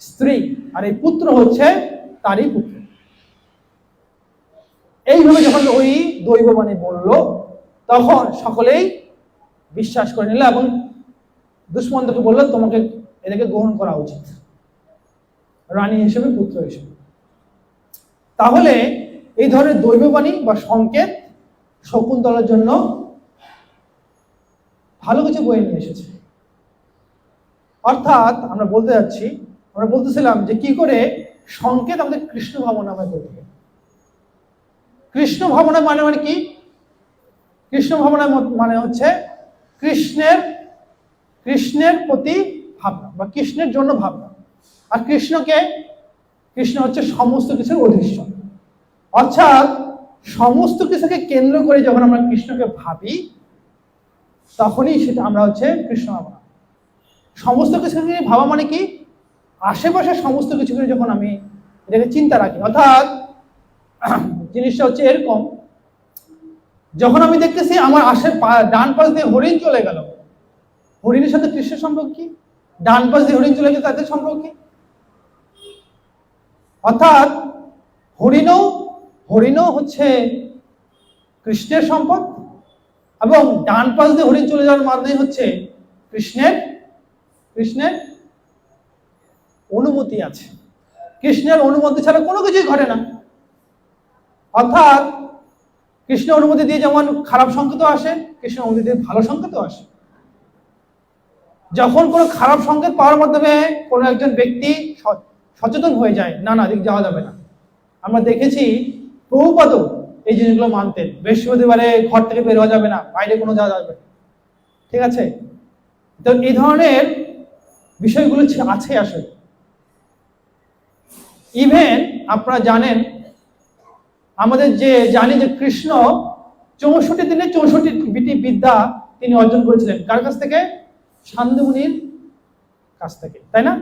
স্ত্রী, আর এই পুত্র হচ্ছে তারই পুত্র। এইভাবে যখন ওই দৈববাণী বলল, তখন সকলেই বিশ্বাস করে নিল এবং দুষ্মন্তকে বলল, তোমাকে এদেরকে গ্রহণ করা উচিত রানী হিসেবে, পুত্র হিসেবে। তাহলে এই ধরনের দৈববাণী বা সংকেত শকুন্তলার জন্য ভালো কিছু বয়ে নিয়ে এসেছে। অর্থাৎ আমরা বলতেছিলাম যে কি করে সংকেত আমাদের কৃষ্ণ ভাবনাময় করতে হবে। কৃষ্ণ ভাবনা মানে কি? কৃষ্ণ ভাবনা মানে হচ্ছে কৃষ্ণের প্রতি ভাবনা বা কৃষ্ণের জন্য ভাবনা। আর কৃষ্ণ হচ্ছে সমস্ত কিছুর অধীশ্বর। অর্থাৎ সমস্ত কিছুকে কেন্দ্র করে যখন আমরা কৃষ্ণকে ভাবি, তখনই সেটা আমরা হচ্ছে কৃষ্ণ ভাবনা। সমস্ত কিছুকে ভাবা মানে কি? আশেপাশে সমস্ত কিছুকে যখন আমি এটাকে চিন্তা রাখি, অর্থাৎ জিনিসটা হচ্ছে এরকম, যখন আমি দেখতেছি আমার ডান পাশ দিয়ে হরিণ চলে গেল, হরিণের সাথে কৃষ্ণের সম্পর্ক কি? ডান পাশ দিয়ে হরিণ চলে গেল, তাদের সম্পর্ক কি? অর্থাৎ হরিণও হচ্ছে কৃষ্ণের সম্পদ, এবং ডান পাশ দিয়ে হরিণ চলে যাওয়ার মানে হচ্ছে কৃষ্ণের অনুমতি আছে। কৃষ্ণের অনুমতি ছাড়া কোনো কিছুই ঘটে না। অর্থাৎ কৃষ্ণের অনুমতি দিয়ে যেমন খারাপ সংকেত আসে, কৃষ্ণের অনুমতি দিয়ে ভালো সংকেত আসে। যখন কোনো খারাপ সংকেত পাওয়ার মাধ্যমে কোনো একজন ব্যক্তি সচেতন হয়ে যায়, না দিক যাওয়া যাবে না। আমরা দেখেছি প্রভুপাদ এই জিনিসগুলো মানতেন, বৃহস্পতিবারে ঘর থেকে বের হওয়া যাবে না, বাইরে কোনো যাওয়া যাবে, ঠিক আছে? তো এই ধরনের বিষয়গুলো আছে আসলে। ইভেন আপনারা জানেন, আমাদের জানি যে কৃষ্ণ 64 দিনে 64টি বিদ্যা তিনি অর্জন করেছিলেন। কার কাছ থেকে? শান্তি মুনির কাছ থেকে, তাই না?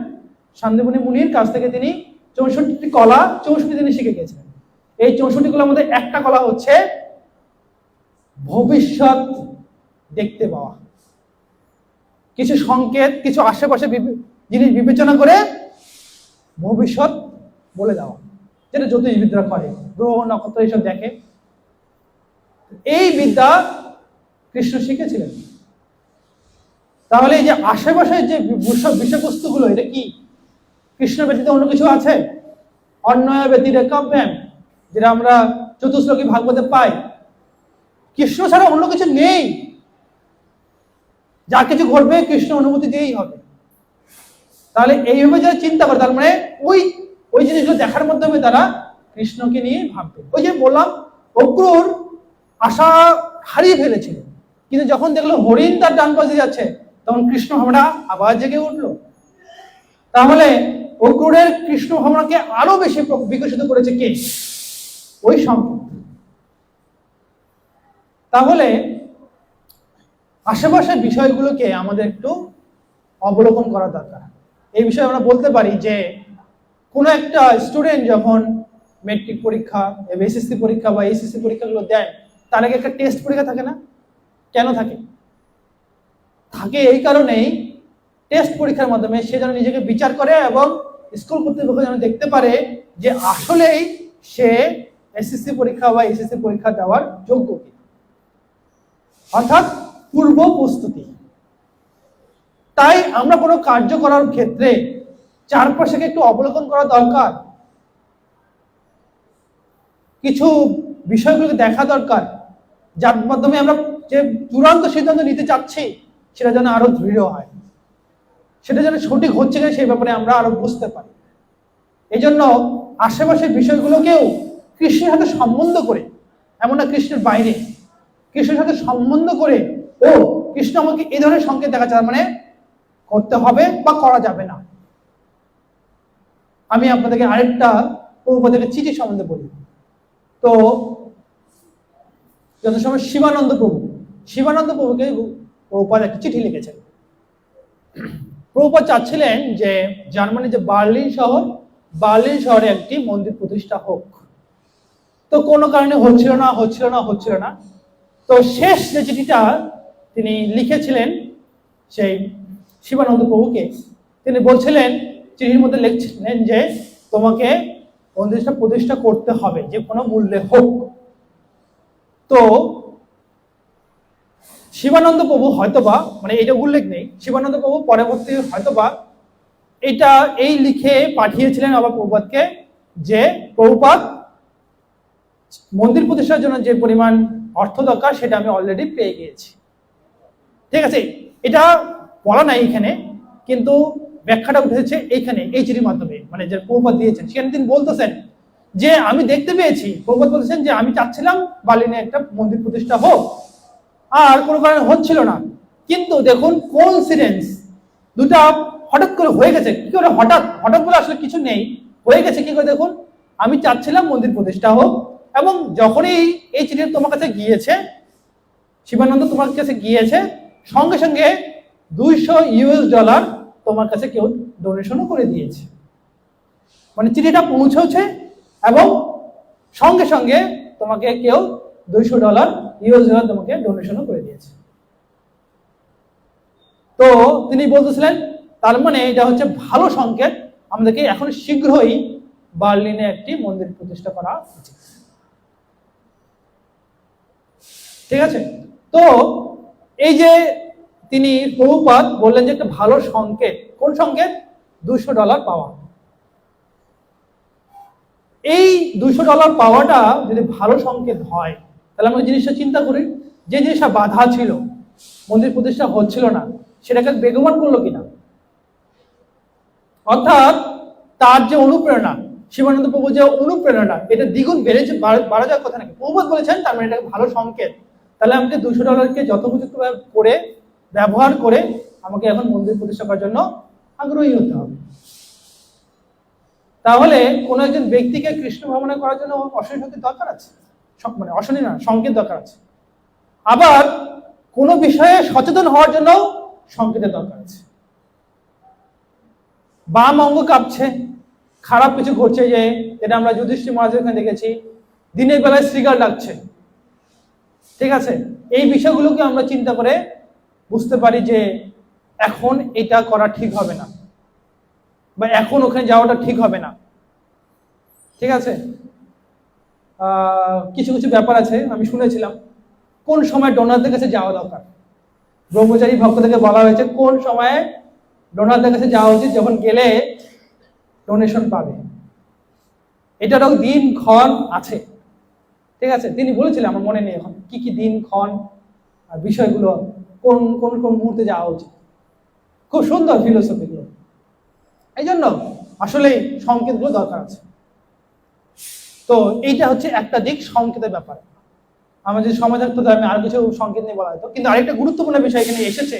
শান্তি মুনির কাছ থেকে তিনি 64টি কলা 64 দিনে শিখে গিয়েছিলেন। এই 64 কলার মধ্যে একটা কলা হচ্ছে ভবিষ্যৎ দেখতে পাওয়া, কিছু সংকেত, কিছু আশেপাশে জিনিস বিবেচনা করে ভবিষ্যৎ বলে দেওয়া, যেটা জ্যোতিষবিদরা করে, গ্রহ নক্ষত্র এইসব দেখে। এই বিদ্যা কৃষ্ণ শিখেছিলেন। তাহলে এই যে আশেপাশে যে বিষয়বস্তুগুলো, এটা কি কৃষ্ণ ব্যতীত অন্য কিছু আছে? অন্যয় ব্যতীত কাব্যাম, যেটা আমরা চতুশ্লোকী ভাগবতে পাই, কৃষ্ণ ছাড়া অন্য কিছু নেই। যা কিছু ঘটবে কৃষ্ণ অনুমতি দিয়েই হবে। তাহলে এইভাবে যারা চিন্তা করে, তার মানে ওই জিনিসগুলো দেখার মাধ্যমে তারা কৃষ্ণকে নিয়ে ভাববে। ওই যে বললাম, অক্রুর আশা হারিয়ে ফেলেছিল, কিন্তু যখন দেখলো হরিণ তার ডান পাশে যাচ্ছে, তখন কৃষ্ণ ভাবনা আবার জেগে উঠলো। তাহলে অক্রুরের কৃষ্ণ ভাবনাকে আরো বেশি বিকশিত করেছে কে? ওই সংকেত। তাহলে আশেপাশের বিষয়গুলোকে আমাদের একটু অবলোকন করা দরকার। এই বিষয়ে আমরা বলতে পারি যে কোনো একটা স্টুডেন্ট যখন মেট্রিক পরীক্ষা, এসএসসি পরীক্ষা বা এইচএসসি পরীক্ষাগুলো দেয়, তার আগে একটা টেস্ট পরীক্ষা থাকে না? কেন থাকে? এই কারণেই টেস্ট পরীক্ষার মাধ্যমে সে যেন নিজেকে বিচার করে এবং স্কুল কর্তৃপক্ষ যেন দেখতে পারে যে আসলেই সে এসএসসি পরীক্ষা বা এইচএসসি পরীক্ষা দেওয়ার যোগ্য কি, অর্থাৎ পূর্ব প্রস্তুতি। তাই আমরা কোনো কার্য করার ক্ষেত্রে চারপাশে একটু অবলোকন করা দরকার, কিছু বিষয়গুলোকে দেখা দরকার, যার মাধ্যমে আমরা যে চূড়ান্ত সিদ্ধান্ত নিতে চাচ্ছি সেটা যেন আরো দৃঢ় হয়। সেটা যেন সঠিক হচ্ছে কিনা সেই ব্যাপারে আমরা আরো বুঝতে পারি। এই জন্য আশেপাশের বিষয়গুলোকেও কৃষ্ণের সাথে সম্বন্ধ করে, এমন না কৃষ্ণের বাইরে, কৃষ্ণের সাথে সম্বন্ধ করে ও কৃষ্ণ আমাকে এই ধরনের সংকেত দেখাচ্ছে, তার মানে করতে হবে বা করা যাবে না। আমি আপনাদেরকে আরেকটা প্রভুপাদের চিঠি সম্বন্ধে বলি। তো যত সময় শিবানন্দ প্রভুকে প্রভুপাদ একটা চিঠি লিখেছেন। প্রভুপাদ চাচ্ছিলেন যে জার্মানির যে বার্লিন শহরে একটি মন্দির প্রতিষ্ঠা হোক। তো কোনো কারণে হচ্ছিল না। তো শেষ যে চিঠিটা তিনি লিখেছিলেন সেই শিবানন্দ প্রভুকে, তিনি বলছিলেন, চিঠির মধ্যে লিখছিলেন যে তোমাকে মন্দিরটা প্রতিষ্ঠা করতে হবে, যে কোনো মূল্যে হোক। তো শিবানন্দ প্রভু হয়তোবা, মানে এটা উল্লেখ নেই, শিবানন্দ প্রভু পরবর্তী হয়তোবা এটা এই লিখে পাঠিয়েছিলেন আবার প্রভুপাদকে, যে প্রভুপাদ মন্দির প্রতিষ্ঠার জন্য যে পরিমাণ অর্থ দরকার সেটা আমি অলরেডি পেয়ে গিয়েছি। ঠিক আছে, এটা বলা নাই এখানে, কিন্তু ব্যাখ্যাটা উঠেছে এইখানে, এই চিঠির মাধ্যমে, মানে যে প্রভুপাদ দিয়েছেন সেখানে তিনি বলতেছেন যে আমি দেখতে পেয়েছি, প্রভুপাদ বলতেছেন যে আমি চাচ্ছিলাম বার্লিনে একটা মন্দির প্রতিষ্ঠা হোক, আর কোনো কারণে হচ্ছিল না, কিন্তু দেখুন কোইন্সিডেন্স, দুটা হঠাৎ করে হয়ে গেছে। কি করে হঠাৎ বলে আসলে কিছু নেই, হয়ে গেছে কি করে দেখুন। আমি চাচ্ছিলাম মন্দির প্রতিষ্ঠা হোক, এবং যখনই এই চিঠি তোমার কাছে গিয়েছে, শিবানন্দ তোমার কাছে গিয়েছে, সঙ্গে সঙ্গে $200 তোমার কাছে কেউ ডোনেশনও করে দিয়েছে। মানে চিঠিটা পৌঁছেছে এবং সঙ্গে সঙ্গে তোমাকে কেউ $200 তোমাকে ডোনেশনও করে দিয়েছে। তো তিনি বলতেছিলেন তার মানে এটা হচ্ছে ভালো সংকেত, আমাদেরকে এখন শীঘ্রই বার্লিনে একটি মন্দির প্রতিষ্ঠা করা উচিত। ঠিক আছে, তো এই যে তিনি প্রভুপাদ বললেন যে একটা ভালো সংকেত, কোন সংকেত? $200 পাওয়া। এই $200 পাওয়াটা যদি ভালো সংকেত হয়, তাহলে আমরা জিনিসটা চিন্তা করি, যে জিনিসটা বাধা ছিল, মন্দির প্রতিষ্ঠা হচ্ছিল না, সেটাকে বেগবান করলো কিনা। অর্থাৎ তার যে অনুপ্রেরণা, শিবানন্দ প্রভু যে অনুপ্রেরণা, এটা দ্বিগুণ বাড়া যাওয়ার কথা নাকি। প্রভুপাদ বলেছেন তার মানে এটা ভালো সংকেত, তাহলে আমাকে $200 যথোপযুক্ত করে ব্যবহার করে আমাকে এখন মন্দির প্রতিষ্ঠা করার জন্য আগ্রহী হতে হবে। তাহলে কোনো একজন ব্যক্তিকে কৃষ্ণ ভাবনা করার জন্য অশনি শক্তির দরকার আছে, মানে অশনি না, সংকেত দরকার আছে। আবার কোনো বিষয়ে সচেতন হওয়ার জন্য সংকেতের দরকার আছে। বাম অঙ্গ কাঁপছে, খারাপ কিছু ঘটছে, যে যেটা আমরা যুধিষ্ঠির মহারাজের এখানে দেখেছি, দিনের বেলায় শ্রীগাল ডাকছে। ঠিক আছে, এই বিষয়গুলোকে আমরা চিন্তা করে বুঝতে পারি যে এখন এটা করা ঠিক হবে না, বা এখন ওখানে যাওয়াটা ঠিক হবে না। ঠিক আছে, কিছু কিছু ব্যাপার আছে আমি শুনেছিলাম, কোন সময় ডোনারদের কাছে যাওয়া দরকার। ব্রহ্মচারী ভক্তদেরকে বলা হয়েছে কোন সময়ে ডোনারদের কাছে যাওয়া উচিত, যখন গেলে ডোনেশন পাবে। এটারও দিন ক্ষণ আছে। ঠিক আছে, তিনি বলেছিলেন, আমার মনে নেই এখন কি কি দিন ক্ষণ আর বিষয়গুলো, কোন কোন কোন মুহূর্তে যাওয়া উচিত। খুব সুন্দর ফিলোসফিগুলো। এই জন্য আসলে সংকেতগুলো দরকার আছে। তো এইটা হচ্ছে একটা দিক সংকেতের ব্যাপারে। আমার যদি সময় থাকতো আমি আর কিছু সংকেত নিয়ে বলা হতো, কিন্তু আরেকটা গুরুত্বপূর্ণ বিষয় এখানে এসেছে,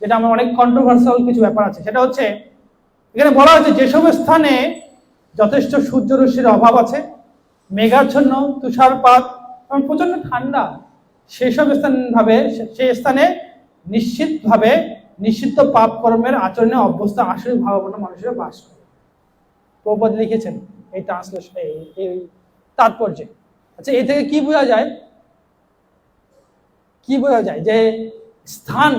যেটা আমার অনেক কন্ট্রোভার্সিয়াল কিছু ব্যাপার আছে। সেটা হচ্ছে এখানে বলা হয়েছে যেসব স্থানে যথেষ্ট সূর্যরশ্মির অভাব আছে, মেঘাচ্ছন্ন, তুষারপাত এবং প্রচন্ড ঠান্ডা, সেসব সেই স্থানে নিশ্চিত পাপ কর্মের আচরণে অভ্যস্ত আসলে ভাবাপন্ন মানুষেরা বাস করে। প্রভুপাদ লিখেছেন এই ট্রান্সলেশন, এই তাৎপর্যে। আচ্ছা, এই থেকে কি বোঝা যায়? যে স্থান,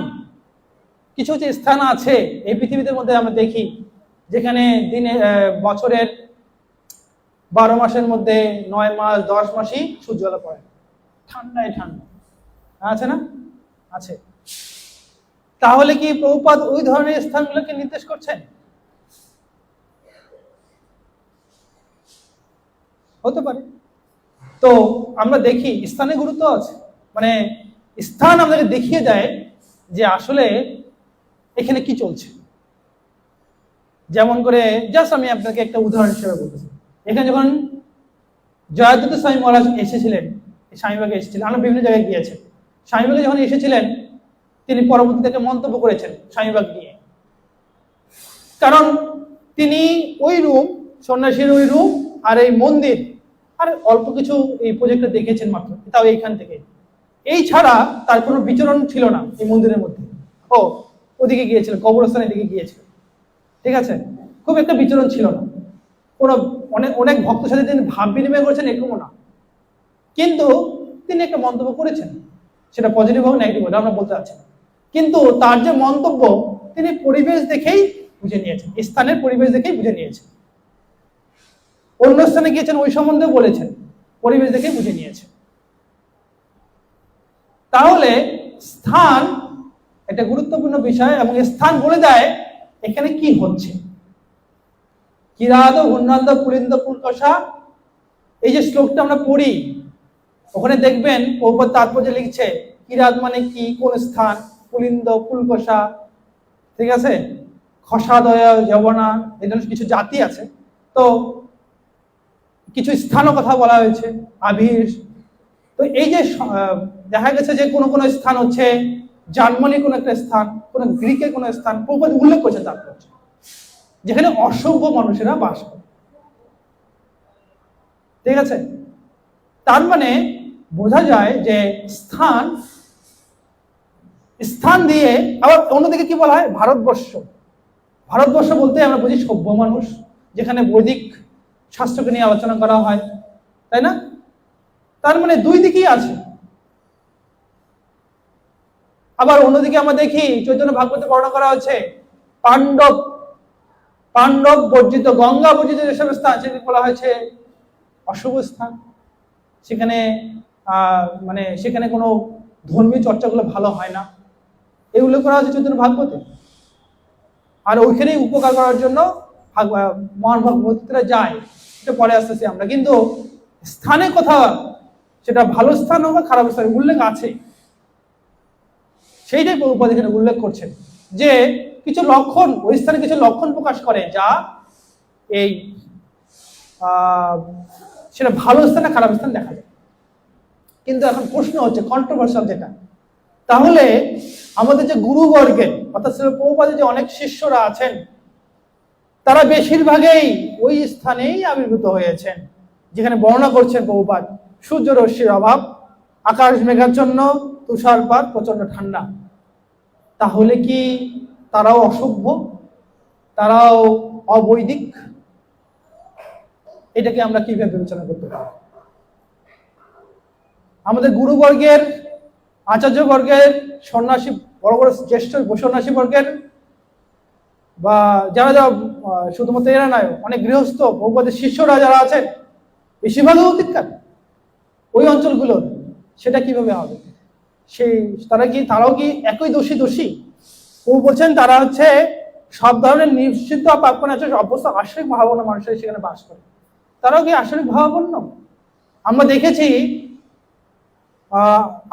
কিছু কিছু স্থান আছে এই পৃথিবীর মধ্যে আমরা দেখি, যেখানে বছরের 12 মাসের মধ্যে 9 মাস 10 মাসই সূর্যালো পড়ে, ঠান্ডায় ঠান্ডা আছে না? আছে। তাহলে কি প্রভুপাদ ওই ধরনের স্থানগুলোকে নির্দেশ করছেন? হতে পারে। তো আমরা দেখি স্থানের গুরুত্ব আছে, মানে স্থান আমাদেরকে দেখিয়ে দেয় যে আসলে এখানে কি চলছে। যেমন করে জাস্ট আমি আপনাকে একটা উদাহরণ হিসেবে বলতেছি। এখানে যখন জয়াদ্রত স্বামী মহারাজ এসেছিলেন, স্বামীবাগে এসেছিলেন, আমরা বিভিন্ন জায়গায় গিয়েছেন। স্বামীবাগে যখন এসেছিলেন, তিনি পরবর্তী থেকে মন্তব্য করেছেন স্বামীবাগ নিয়ে। কারণ তিনি ওই রুম, সন্ন্যাসীর ওই রুম আর এই মন্দির আর অল্প কিছু এই প্রজেক্টে দেখেছেন মাত্র, তাও এইখান থেকে। এই ছাড়া তার কোনো বিচরণ ছিল না এই মন্দিরের মধ্যে। ও ওদিকে গিয়েছিলেন, কবরস্থানের দিকে গিয়েছিলেন, ঠিক আছে, খুব একটা বিচরণ ছিল না। কোনো অনেক অনেক ভক্তের সাথে তিনি ভাব বিনিময় করেছেন এরকমও না, কিন্তু তিনি একটা মন্তব্য করেছেন, সেটা পজিটিভ হোক নেগেটিভ হোক আমরা বলতে পারছি না। কিন্তু তার যে মন্তব্য, তিনি পরিবেশ দেখেই বুঝে নিয়েছেন, স্থানের পরিবেশ দেখেই বুঝে নিয়েছেন। অন্য স্থানে গিয়েছেন, ওই সম্বন্ধে বলেছেন, পরিবেশ দেখেই বুঝে নিয়েছেন। তাহলে স্থান একটা গুরুত্বপূর্ণ বিষয়, এবং স্থান বলে দেয় এখানে কি হচ্ছে। কিরাদ উন্নন্দ পুলিন্দ পুলকষা, এই যে শ্লোকটা আমরা পড়ি, ওখানে দেখবেন প্রভুপাদ তাৎপর্য লিখছে কিরাদ মানে কি, কোন স্থান, পুলিন্দ পুলকষা, ঠিক আছে, খসাদয় যবনা, এই ধরনের কিছু জাতি আছে। তো কিছু স্থানও কথা বলা হয়েছে, আবির। তো এই যে দেখা গেছে যে কোন কোন স্থান হচ্ছে জার্মানি, কোন একটা স্থান, কোন গ্রিকের কোন স্থান প্রভুপাদ উল্লেখ করেছে তাৎপর্য, যেখানে অসভ্য মানুষেরা বাস করে, ঠিক আছে। তার মানে বোঝা যায় যে স্থান, স্থান দিয়ে আবার অন্যদিকে কি বলা হয়, ভারতবর্ষ। ভারতবর্ষ বলতে আমরা বুঝি সভ্য মানুষ, যেখানে বৈদিক শাস্ত্রকে নিয়ে আলোচনা করা হয়, তাই না? তার মানে দুই দিকেই আছে। আবার অন্যদিকে আমরা দেখি চৈতন্য ভাগবতে বর্ণনা করা হচ্ছে পাণ্ডব পাণ্ডব বর্জিত, গঙ্গা বর্জিত যেসব স্থান, সেগুলি বলা হয়েছে অশুভ স্থান। সেখানে মানে সেখানে কোনো ধর্মীয় চর্চাগুলো ভালো হয় না, এই উল্লেখ করা হচ্ছে চৈতন্য ভাগবতে। আর ওইখানেই উপকার করার জন্য মহান ভক্তরা যায়, সেটা পরে আসতেছি আমরা। কিন্তু স্থানে কথা, সেটা ভালো স্থান হোক বা খারাপ স্থান, উল্লেখ আছে। সেইটাই প্রভুপাদ এখানে উল্লেখ করছেন যে কিছু লক্ষণ, ওই স্থানে কিছু লক্ষণ প্রকাশ করে যা এই সেটা ভালো স্থান না খারাপ স্থান দেখা যায়। কিন্তু এখন প্রশ্ন হচ্ছে কন্ট্রোভার্সিয়াল যেটা, তাহলে আমাদের যে গুরুবর্গের অর্থাৎ প্রভুপাদের যে অনেক শিষ্যরা আছেন, তারা বেশিরভাগই ওই স্থানেই আবির্ভূত হয়েছেন যেখানে বর্ণনা করছেন প্রভুপাদ। সূর্য রশ্মির অভাব, আকাশ মেঘাচ্ছন্ন, তুষারপাত, প্রচন্ড ঠান্ডা। তাহলে কি তারাও অসভ্য, তারাও অবৈদিক? এটাকে আমরা কিভাবে বিবেচনা করতে পারি? আমাদের গুরুবর্গের, আচার্যবর্গের, সন্ন্যাসী, বড় বড় জ্যেষ্ঠ সন্ন্যাসী বর্গের, বা যারা যারা শুধুমাত্র এরা নয়, অনেক গৃহস্থ প্রভুপাদের শিষ্যরা যারা আছেন, বেশিরভাগই অধিকার ওই অঞ্চলগুলোর, সেটা কিভাবে হবে? তারাও কি একই দোষী? ও বলছেন তারা হচ্ছে সব ধরনের নিশ্চিত পাপন আছে, অবস্থা আশ্রিক ভাবাপন্ন মানুষের সেখানে বাস করে। তারাও কি আশ্রিক ভাবাপন্ন? আমরা দেখেছি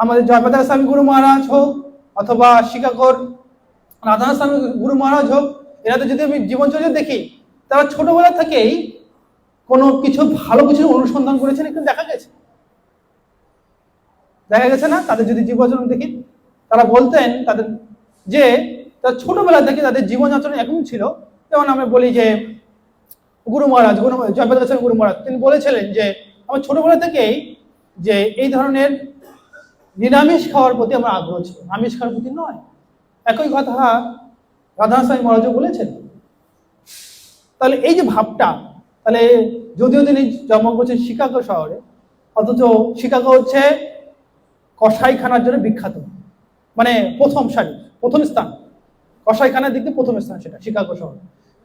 আমাদের জয়প্রকাশ স্বামী গুরু মহারাজ হোক, অথবা শিকাগোর রাধানাথ স্বামী গুরু মহারাজ হোক, এরাতে যদি আমি জীবনচর্যা দেখি, তারা ছোটবেলা থেকেই কোনো কিছু ভালো কিছু অনুসন্ধান করেছেন, একটু দেখা গেছে না? তাদের যদি জীবনাচরণ দেখি, তারা বলতেন তাদের যে তার ছোটবেলা থেকে তাদের জীবনাচরণ এমন ছিল। যেমন আমরা বলি যে গুরু মহারাজ, জয়প্রকাশ স্বামী গুরু মহারাজ, তিনি বলেছিলেন যে আমার ছোটবেলা থেকেই যে এই ধরনের নিরামিষ খাওয়ার প্রতি আমার আগ্রহ ছিল, আমিষ খাওয়ার প্রতি নয়। একই কথা রাধানাথ স্বামী মহারাজও বলেছেন। তাহলে এই যে ভাবটা, তাহলে যদিও তিনি জন্মগ্রহণ করছেন শিকাগো শহরে, অথচ শিকাগো হচ্ছে কসাইখানার জন্য বিখ্যাত, মানে প্রথম স্থান, কসাইখানার দিক থেকে প্রথম স্থান সেটা শিকাগো শহর।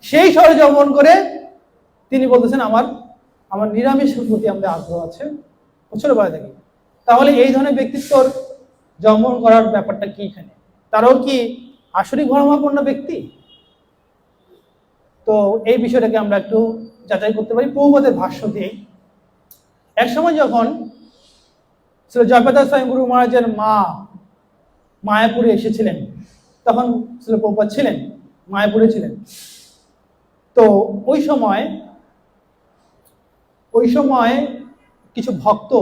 সেই শহরে জন্মগ্রহণ করে তিনি বলতেছেন আমার নিরামিষের প্রতি আমাদের আগ্রহ আছে ছোটবেলা থেকে। তাহলে এই ধরনের ব্যক্তিত্বর জন্মগ্রহণ করার ব্যাপারটা কি এখানে? তারাও কি আসরিক ধর্মাপন্ন ব্যক্তি? তো এই বিষয়টাকে আমরা একটু যাচাই করতে পারি প্রভুপাদের ভাষ্য দিয়ে। এক সময় যখন শ্রী জয়প্রকাশ স্বামী গুরু মহারাজের মা মায়াপুরে এসেছিলেন, তখন শ্রী প্রভুপাদ ছিলেন, মায়াপুরে ছিলেন। তো ওই সময় কিছু ভক্ত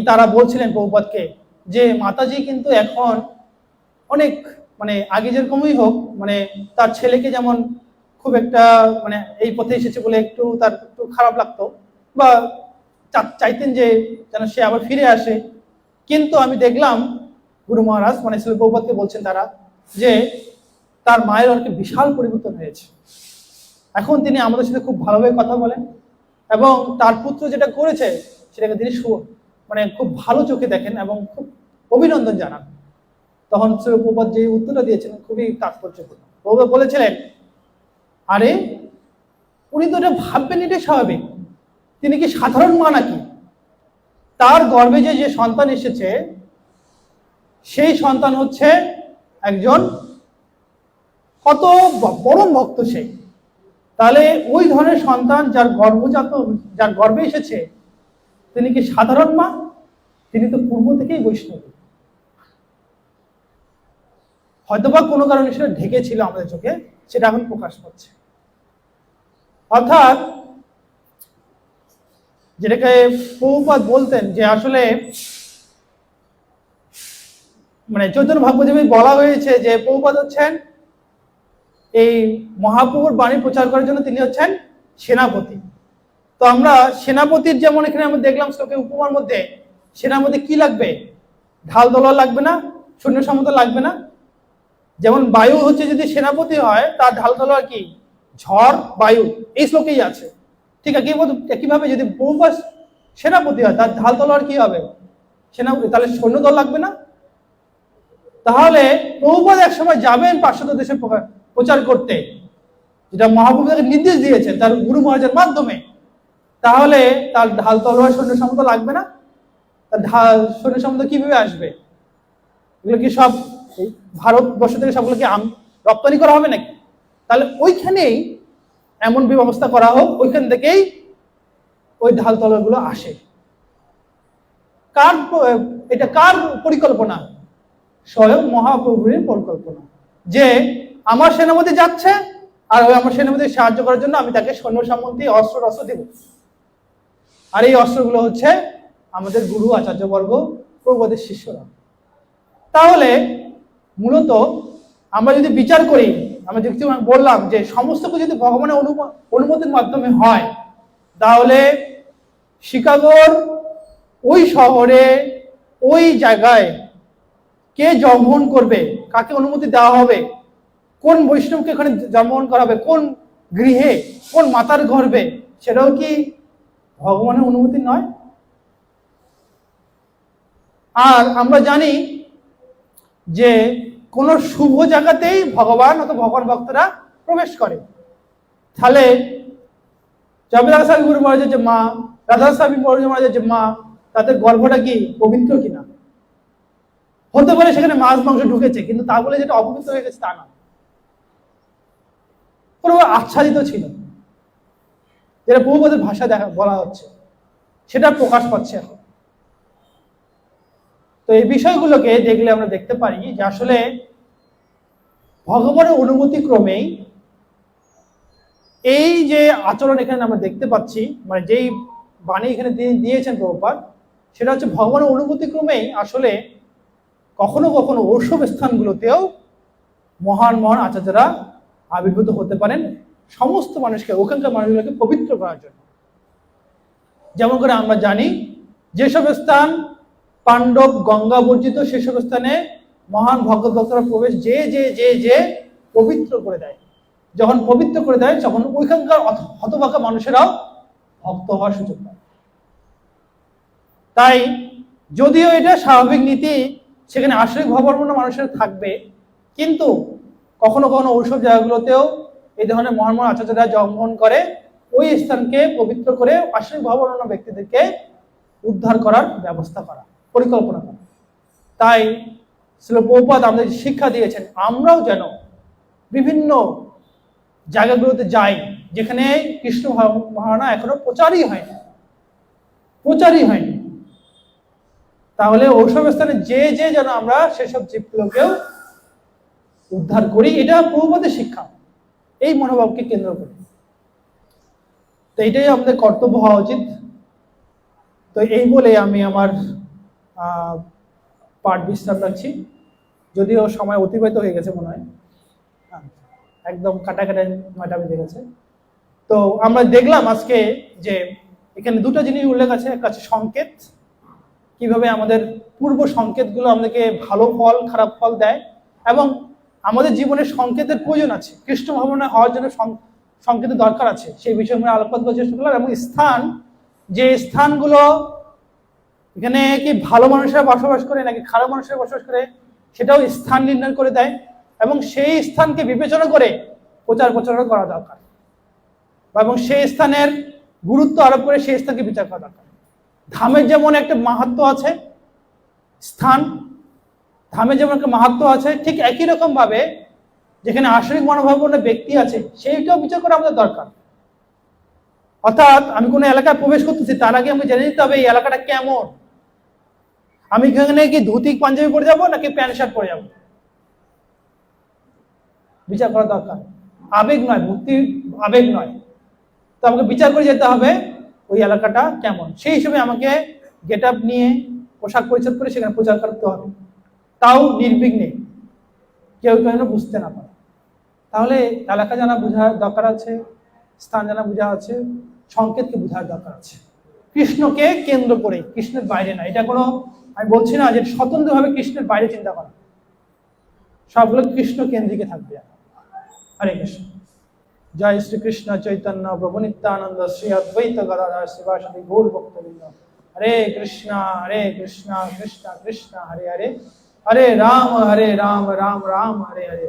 তারা বলছিলেন প্রভুপাদকে যে মাতাজি কিন্তু এখন অনেক আগে যেরকমই হোক তার ছেলেকে যেমন খুব একটা এই পথে এসেছে বলে তার একটু খারাপ লাগতো বা চাইতেন যে যেন সে আবার ফিরে আসে, কিন্তু আমি দেখলাম গুরু মহারাজ শ্রী প্রভুপাদকে বলছেন তারা যে তার মায়ের অনেক বিশাল পরিবর্তন হয়েছে। এখন তিনি আমাদের সাথে খুব ভালোভাবে কথা বলেন এবং তার পুত্র যেটা করেছে সেটাকে তিনি খুব ভালো চোখে দেখেন এবং খুব অভিনন্দন জানান। তখন শ্রী প্রভুপাদ যে উত্তরটা দিয়েছেন খুবই তাৎপর্যপূর্ণ। প্রভুপাদ বলেছিলেন, আরে উনি তো এটা ভাববেন, এটাই স্বাভাবিক, তিনি কি সাধারণ মা নাকি? তার গর্ভে যে সন্তান এসেছে সেই সন্তান হচ্ছে একজন কত পরম ভক্ত সে। তাহলে ওই ধরনের সন্তান যার গর্ভে এসেছে তিনি কি সাধারণ মা? তিনি তো পূর্ব থেকেই বৈষ্ণব। হয়তোবা কোনো কারণে সেটা ঢেকে ছিল আমাদের চোখে, সেটা এখন প্রকাশ পাচ্ছে। অর্থাৎ যেটাকে প্রভুপাদ বলতেন যে আসলে চৈতন্য ভাগবতে বলা হয়েছে যে প্রভুপাদ হচ্ছেন এই মহাপ্রভুর বাণী প্রচার করার জন্য তিনি হচ্ছেন সেনাপতি। তো আমরা সেনাপতির যেমন এখানে আমরা দেখলাম শ্লোকে উপমার মধ্যে, সেনাপতি কি লাগবে? ঢাল তলোয়ার লাগবে না, সৈন্য সামন্ত লাগবে না। যেমন বায়ু হচ্ছে যদি সেনাপতি হয় তার ঢাল তলোয়ার কি? ঝড় বায়ু, এই শ্লোকেই আছে। ঠিক আছে, একইভাবে যদি প্রভুপাদ সেনাপতি হয় তার ঢাল তলোয়ার কি হবে? সেনাপতি, তাহলে সৈন্যদল লাগবে না। তাহলে প্রভুপাদ এক সময় যাবেন পাশ্চাত্য দেশে প্রচার করতে, যেটা মহাপ্রভু তাকে নির্দেশ দিয়েছেন তার গুরু মহারাজের মাধ্যমে, তাহলে তার ঢাল তলোয়ার সৈন্য সামন্ত লাগবে না? তার সৈন্য সামন্ত কিভাবে আসবে? এগুলো কি সব ভারতবর্ষ থেকে সবগুলো কি রপ্তানি করা হবে নাকি? তাহলে ওইখানেই এমন ব্যবস্থা করা হোক, ওইখান থেকেই ওই ঢাল তলোয়ার গুলো আসে। এটা কার পরিকল্পনা? স্বয়ং মহাপ্রভুর পরিকল্পনা, যে আমার সেনাপতি যাচ্ছে আর ওই আমার সেনাপতি সাহায্য করার জন্য আমি তাকে সৈন্য সামন্তি অস্ত্র দেব। আর এই অস্ত্রগুলো হচ্ছে আমাদের গুরু আচার্যবর্গ, প্রভুপাদের শিষ্যরা। তাহলে মূলত আমরা যদি বিচার করি, আমরা দেখতে বললাম যে সমস্ত কিছু যদি ভগবানের অনুমতির মাধ্যমে হয়, তাহলে শিকাগোর ওই শহরে ওই জায়গায় কে জন্মগ্রহণ করবে, কাকে অনুমতি দেওয়া হবে, কোন বৈষ্ণবকে এখানে জন্মগ্রহণ করা হবে, কোন গৃহে, কোন মাতার গর্ভে, সেটাও কি ভগবানের অনুমতি নয়? আর আমরা জানি যে কোন শুভ জায়গাতেই ভগবান অথবা ভগবান ভক্তরা প্রবেশ করে। তাহলে জগন্নাথ স্বামী গুরু মহারাজের যে মা, রাধা স্বামী গুরু মহারাজের যে মা, তাদের গর্ভটা কি পবিত্র কিনা? হতে পারে সেখানে মাছ মাংস ঢুকেছে, কিন্তু তা বলে যেটা অপবিত্র হয়ে গেছে তা না, পুরো আচ্ছাদিত ছিল, যেটা প্রভুপাদের ভাষা বলা হচ্ছে, সেটা প্রকাশ পাচ্ছে এখন। তো এই বিষয়গুলোকে দেখলে আমরা দেখতে পারি যে আসলে ভগবানের অনুমতি ক্রমেই এই যে আচরণ এখানে আমরা দেখতে পাচ্ছি, যেই বাণী এখানে দিয়েছেন প্রভুপাদ, সেটা হচ্ছে ভগবানের অনুমতি ক্রমেই আসলে কখনো কখনো ঐসব স্থানগুলোতেও মহান মহান আচার্যরা আবির্ভূত হতে পারেন সমস্ত মানুষকে, ওখানকার মানুষগুলোকে পবিত্র করার জন্য। যেমন করে আমরা জানি যেসব স্থান পাণ্ডব গঙ্গা বর্জিত, সেসব স্থানে মহান ভগবত ভক্তরা প্রবেশ যে পবিত্র করে দেয়। যখন পবিত্র করে দেয় তখন ওইখানকার হতভাগা মানুষেরাও ভক্ত হওয়ার সুযোগ পায়। তাই যদিও এটা স্বাভাবিক নীতি, সেখানে আশ্রয় ভবর্মনা মানুষের থাকবে, কিন্তু কখনো কখনো ওইসব জায়গাগুলোতেও এই ধরনের মহান মহান আচার্যরা জন্মগ্রহণ করে ওই স্থানকে পবিত্র করে আশ্রয় ভবর্মনা ব্যক্তিদেরকে উদ্ধার করার ব্যবস্থা করা, পরিকল্পনা করা। তাই শ্রী প্রভুপাদ আমাদের শিক্ষা দিয়েছেন আমরাও যেন বিভিন্ন জায়গাগুলোতে যাই যেখানে কৃষ্ণ ভাবনা এখনো প্রচারই হয়নি। তাহলে ওইসব স্থানে যে যেন আমরা সেসব জীবগুলোকেও উদ্ধার করি, এটা প্রভুপাদের শিক্ষা। এই মনোভাবকে কেন্দ্র করে। তো এইটাই আমাদের কর্তব্য হওয়া উচিত। তো এই বলে আমি আমার পাঠ বিশ্রাম রাখছি, যদিও সময় অতিবাহিত হয়ে গেছে মনে হয়, একদম কাটাকাটা 9টা বেজে গেছে। তো আমরা দেখলাম আজকে যে এখানে দুটো জিনিস উল্লেখ আছে, একটা আছে সংকেত, কিভাবে আমাদের পূর্ব সংকেতগুলো আমাদেরকে ভালো ফল খারাপ ফল দেয়, এবং আমাদের জীবনে সংকেতের প্রয়োজন আছে, কৃষ্ণ ভবনে হওয়ার জন্য সংকেতের দরকার আছে, সেই বিষয়ে আমরা আলোকপাত করার চেষ্টা করলাম। এবং স্থান, যে স্থানগুলো এখানে কি ভালো মানুষেরা বসবাস করে নাকি খারাপ মানুষেরা বসবাস করে সেটাও স্থান নির্ণয় করে দেয়, এবং সেই স্থানকে বিবেচনা করে প্রচার প্রচারণা করা দরকার, এবং সেই স্থানের গুরুত্ব আরোপ করে সেই স্থানকে বিচার করা দরকার। ধামের যেমন একটা মাহাত্ম্য আছে, স্থান ধামের যেমন একটা মাহাত্ম্য আছে, ঠিক একই রকম ভাবে যেখানে আসরিক মনোভাবাপন্ন ব্যক্তি আছে সেইটাও বিচার করা আমাদের দরকার। অর্থাৎ আমি কোনো এলাকায় প্রবেশ করতেছি তার আগে আমি জেনে নিতে হবে এই এলাকাটা কেমন, আমি এখানে কি ধুতি পাঞ্জাবি পরে যাবো নাকি প্যান্ট শার্ট পরে যাবো, বিচার করা দরকার। আবেগ নয়, ভক্তি আবেগ নয়, তো আমাকে বিচার করে যেতে হবে ওই এলাকাটা কেমন, সেই হিসেবে আমাকে গেট আপ নিয়ে পোশাক পরিচ্ছদ করে সেখানে প্রচার করতে হবে, তাও নির্বিঘ্নে, কেউ কেন বুঝতে না পারে। তাহলে এলাকা জানা বোঝার দরকার আছে, স্থান জানা বোঝা আছে, সংকেতকে বোঝার দরকার আছে, কৃষ্ণকে কেন্দ্র করে, কৃষ্ণের বাইরে না। এটা কোনো, আমি বলছি না যে স্বতন্ত্রভাবে কৃষ্ণের বাইরে চিন্তা করা, সবগুলো কৃষ্ণ কেন্দ্রিকে থাকবে। হরে কৃষ্ণ। জয় শ্রীকৃষ্ণ চৈতন্য প্রভু নিত্যানন্দ শ্রী অদ্বৈত গদাধর শিবাসাদি গৌর ভক্তবৃন্দ। হরে কৃষ্ণ কৃষ্ণ কৃষ্ণ হরে হরে, হরে রাম রাম রাম হরে হরে।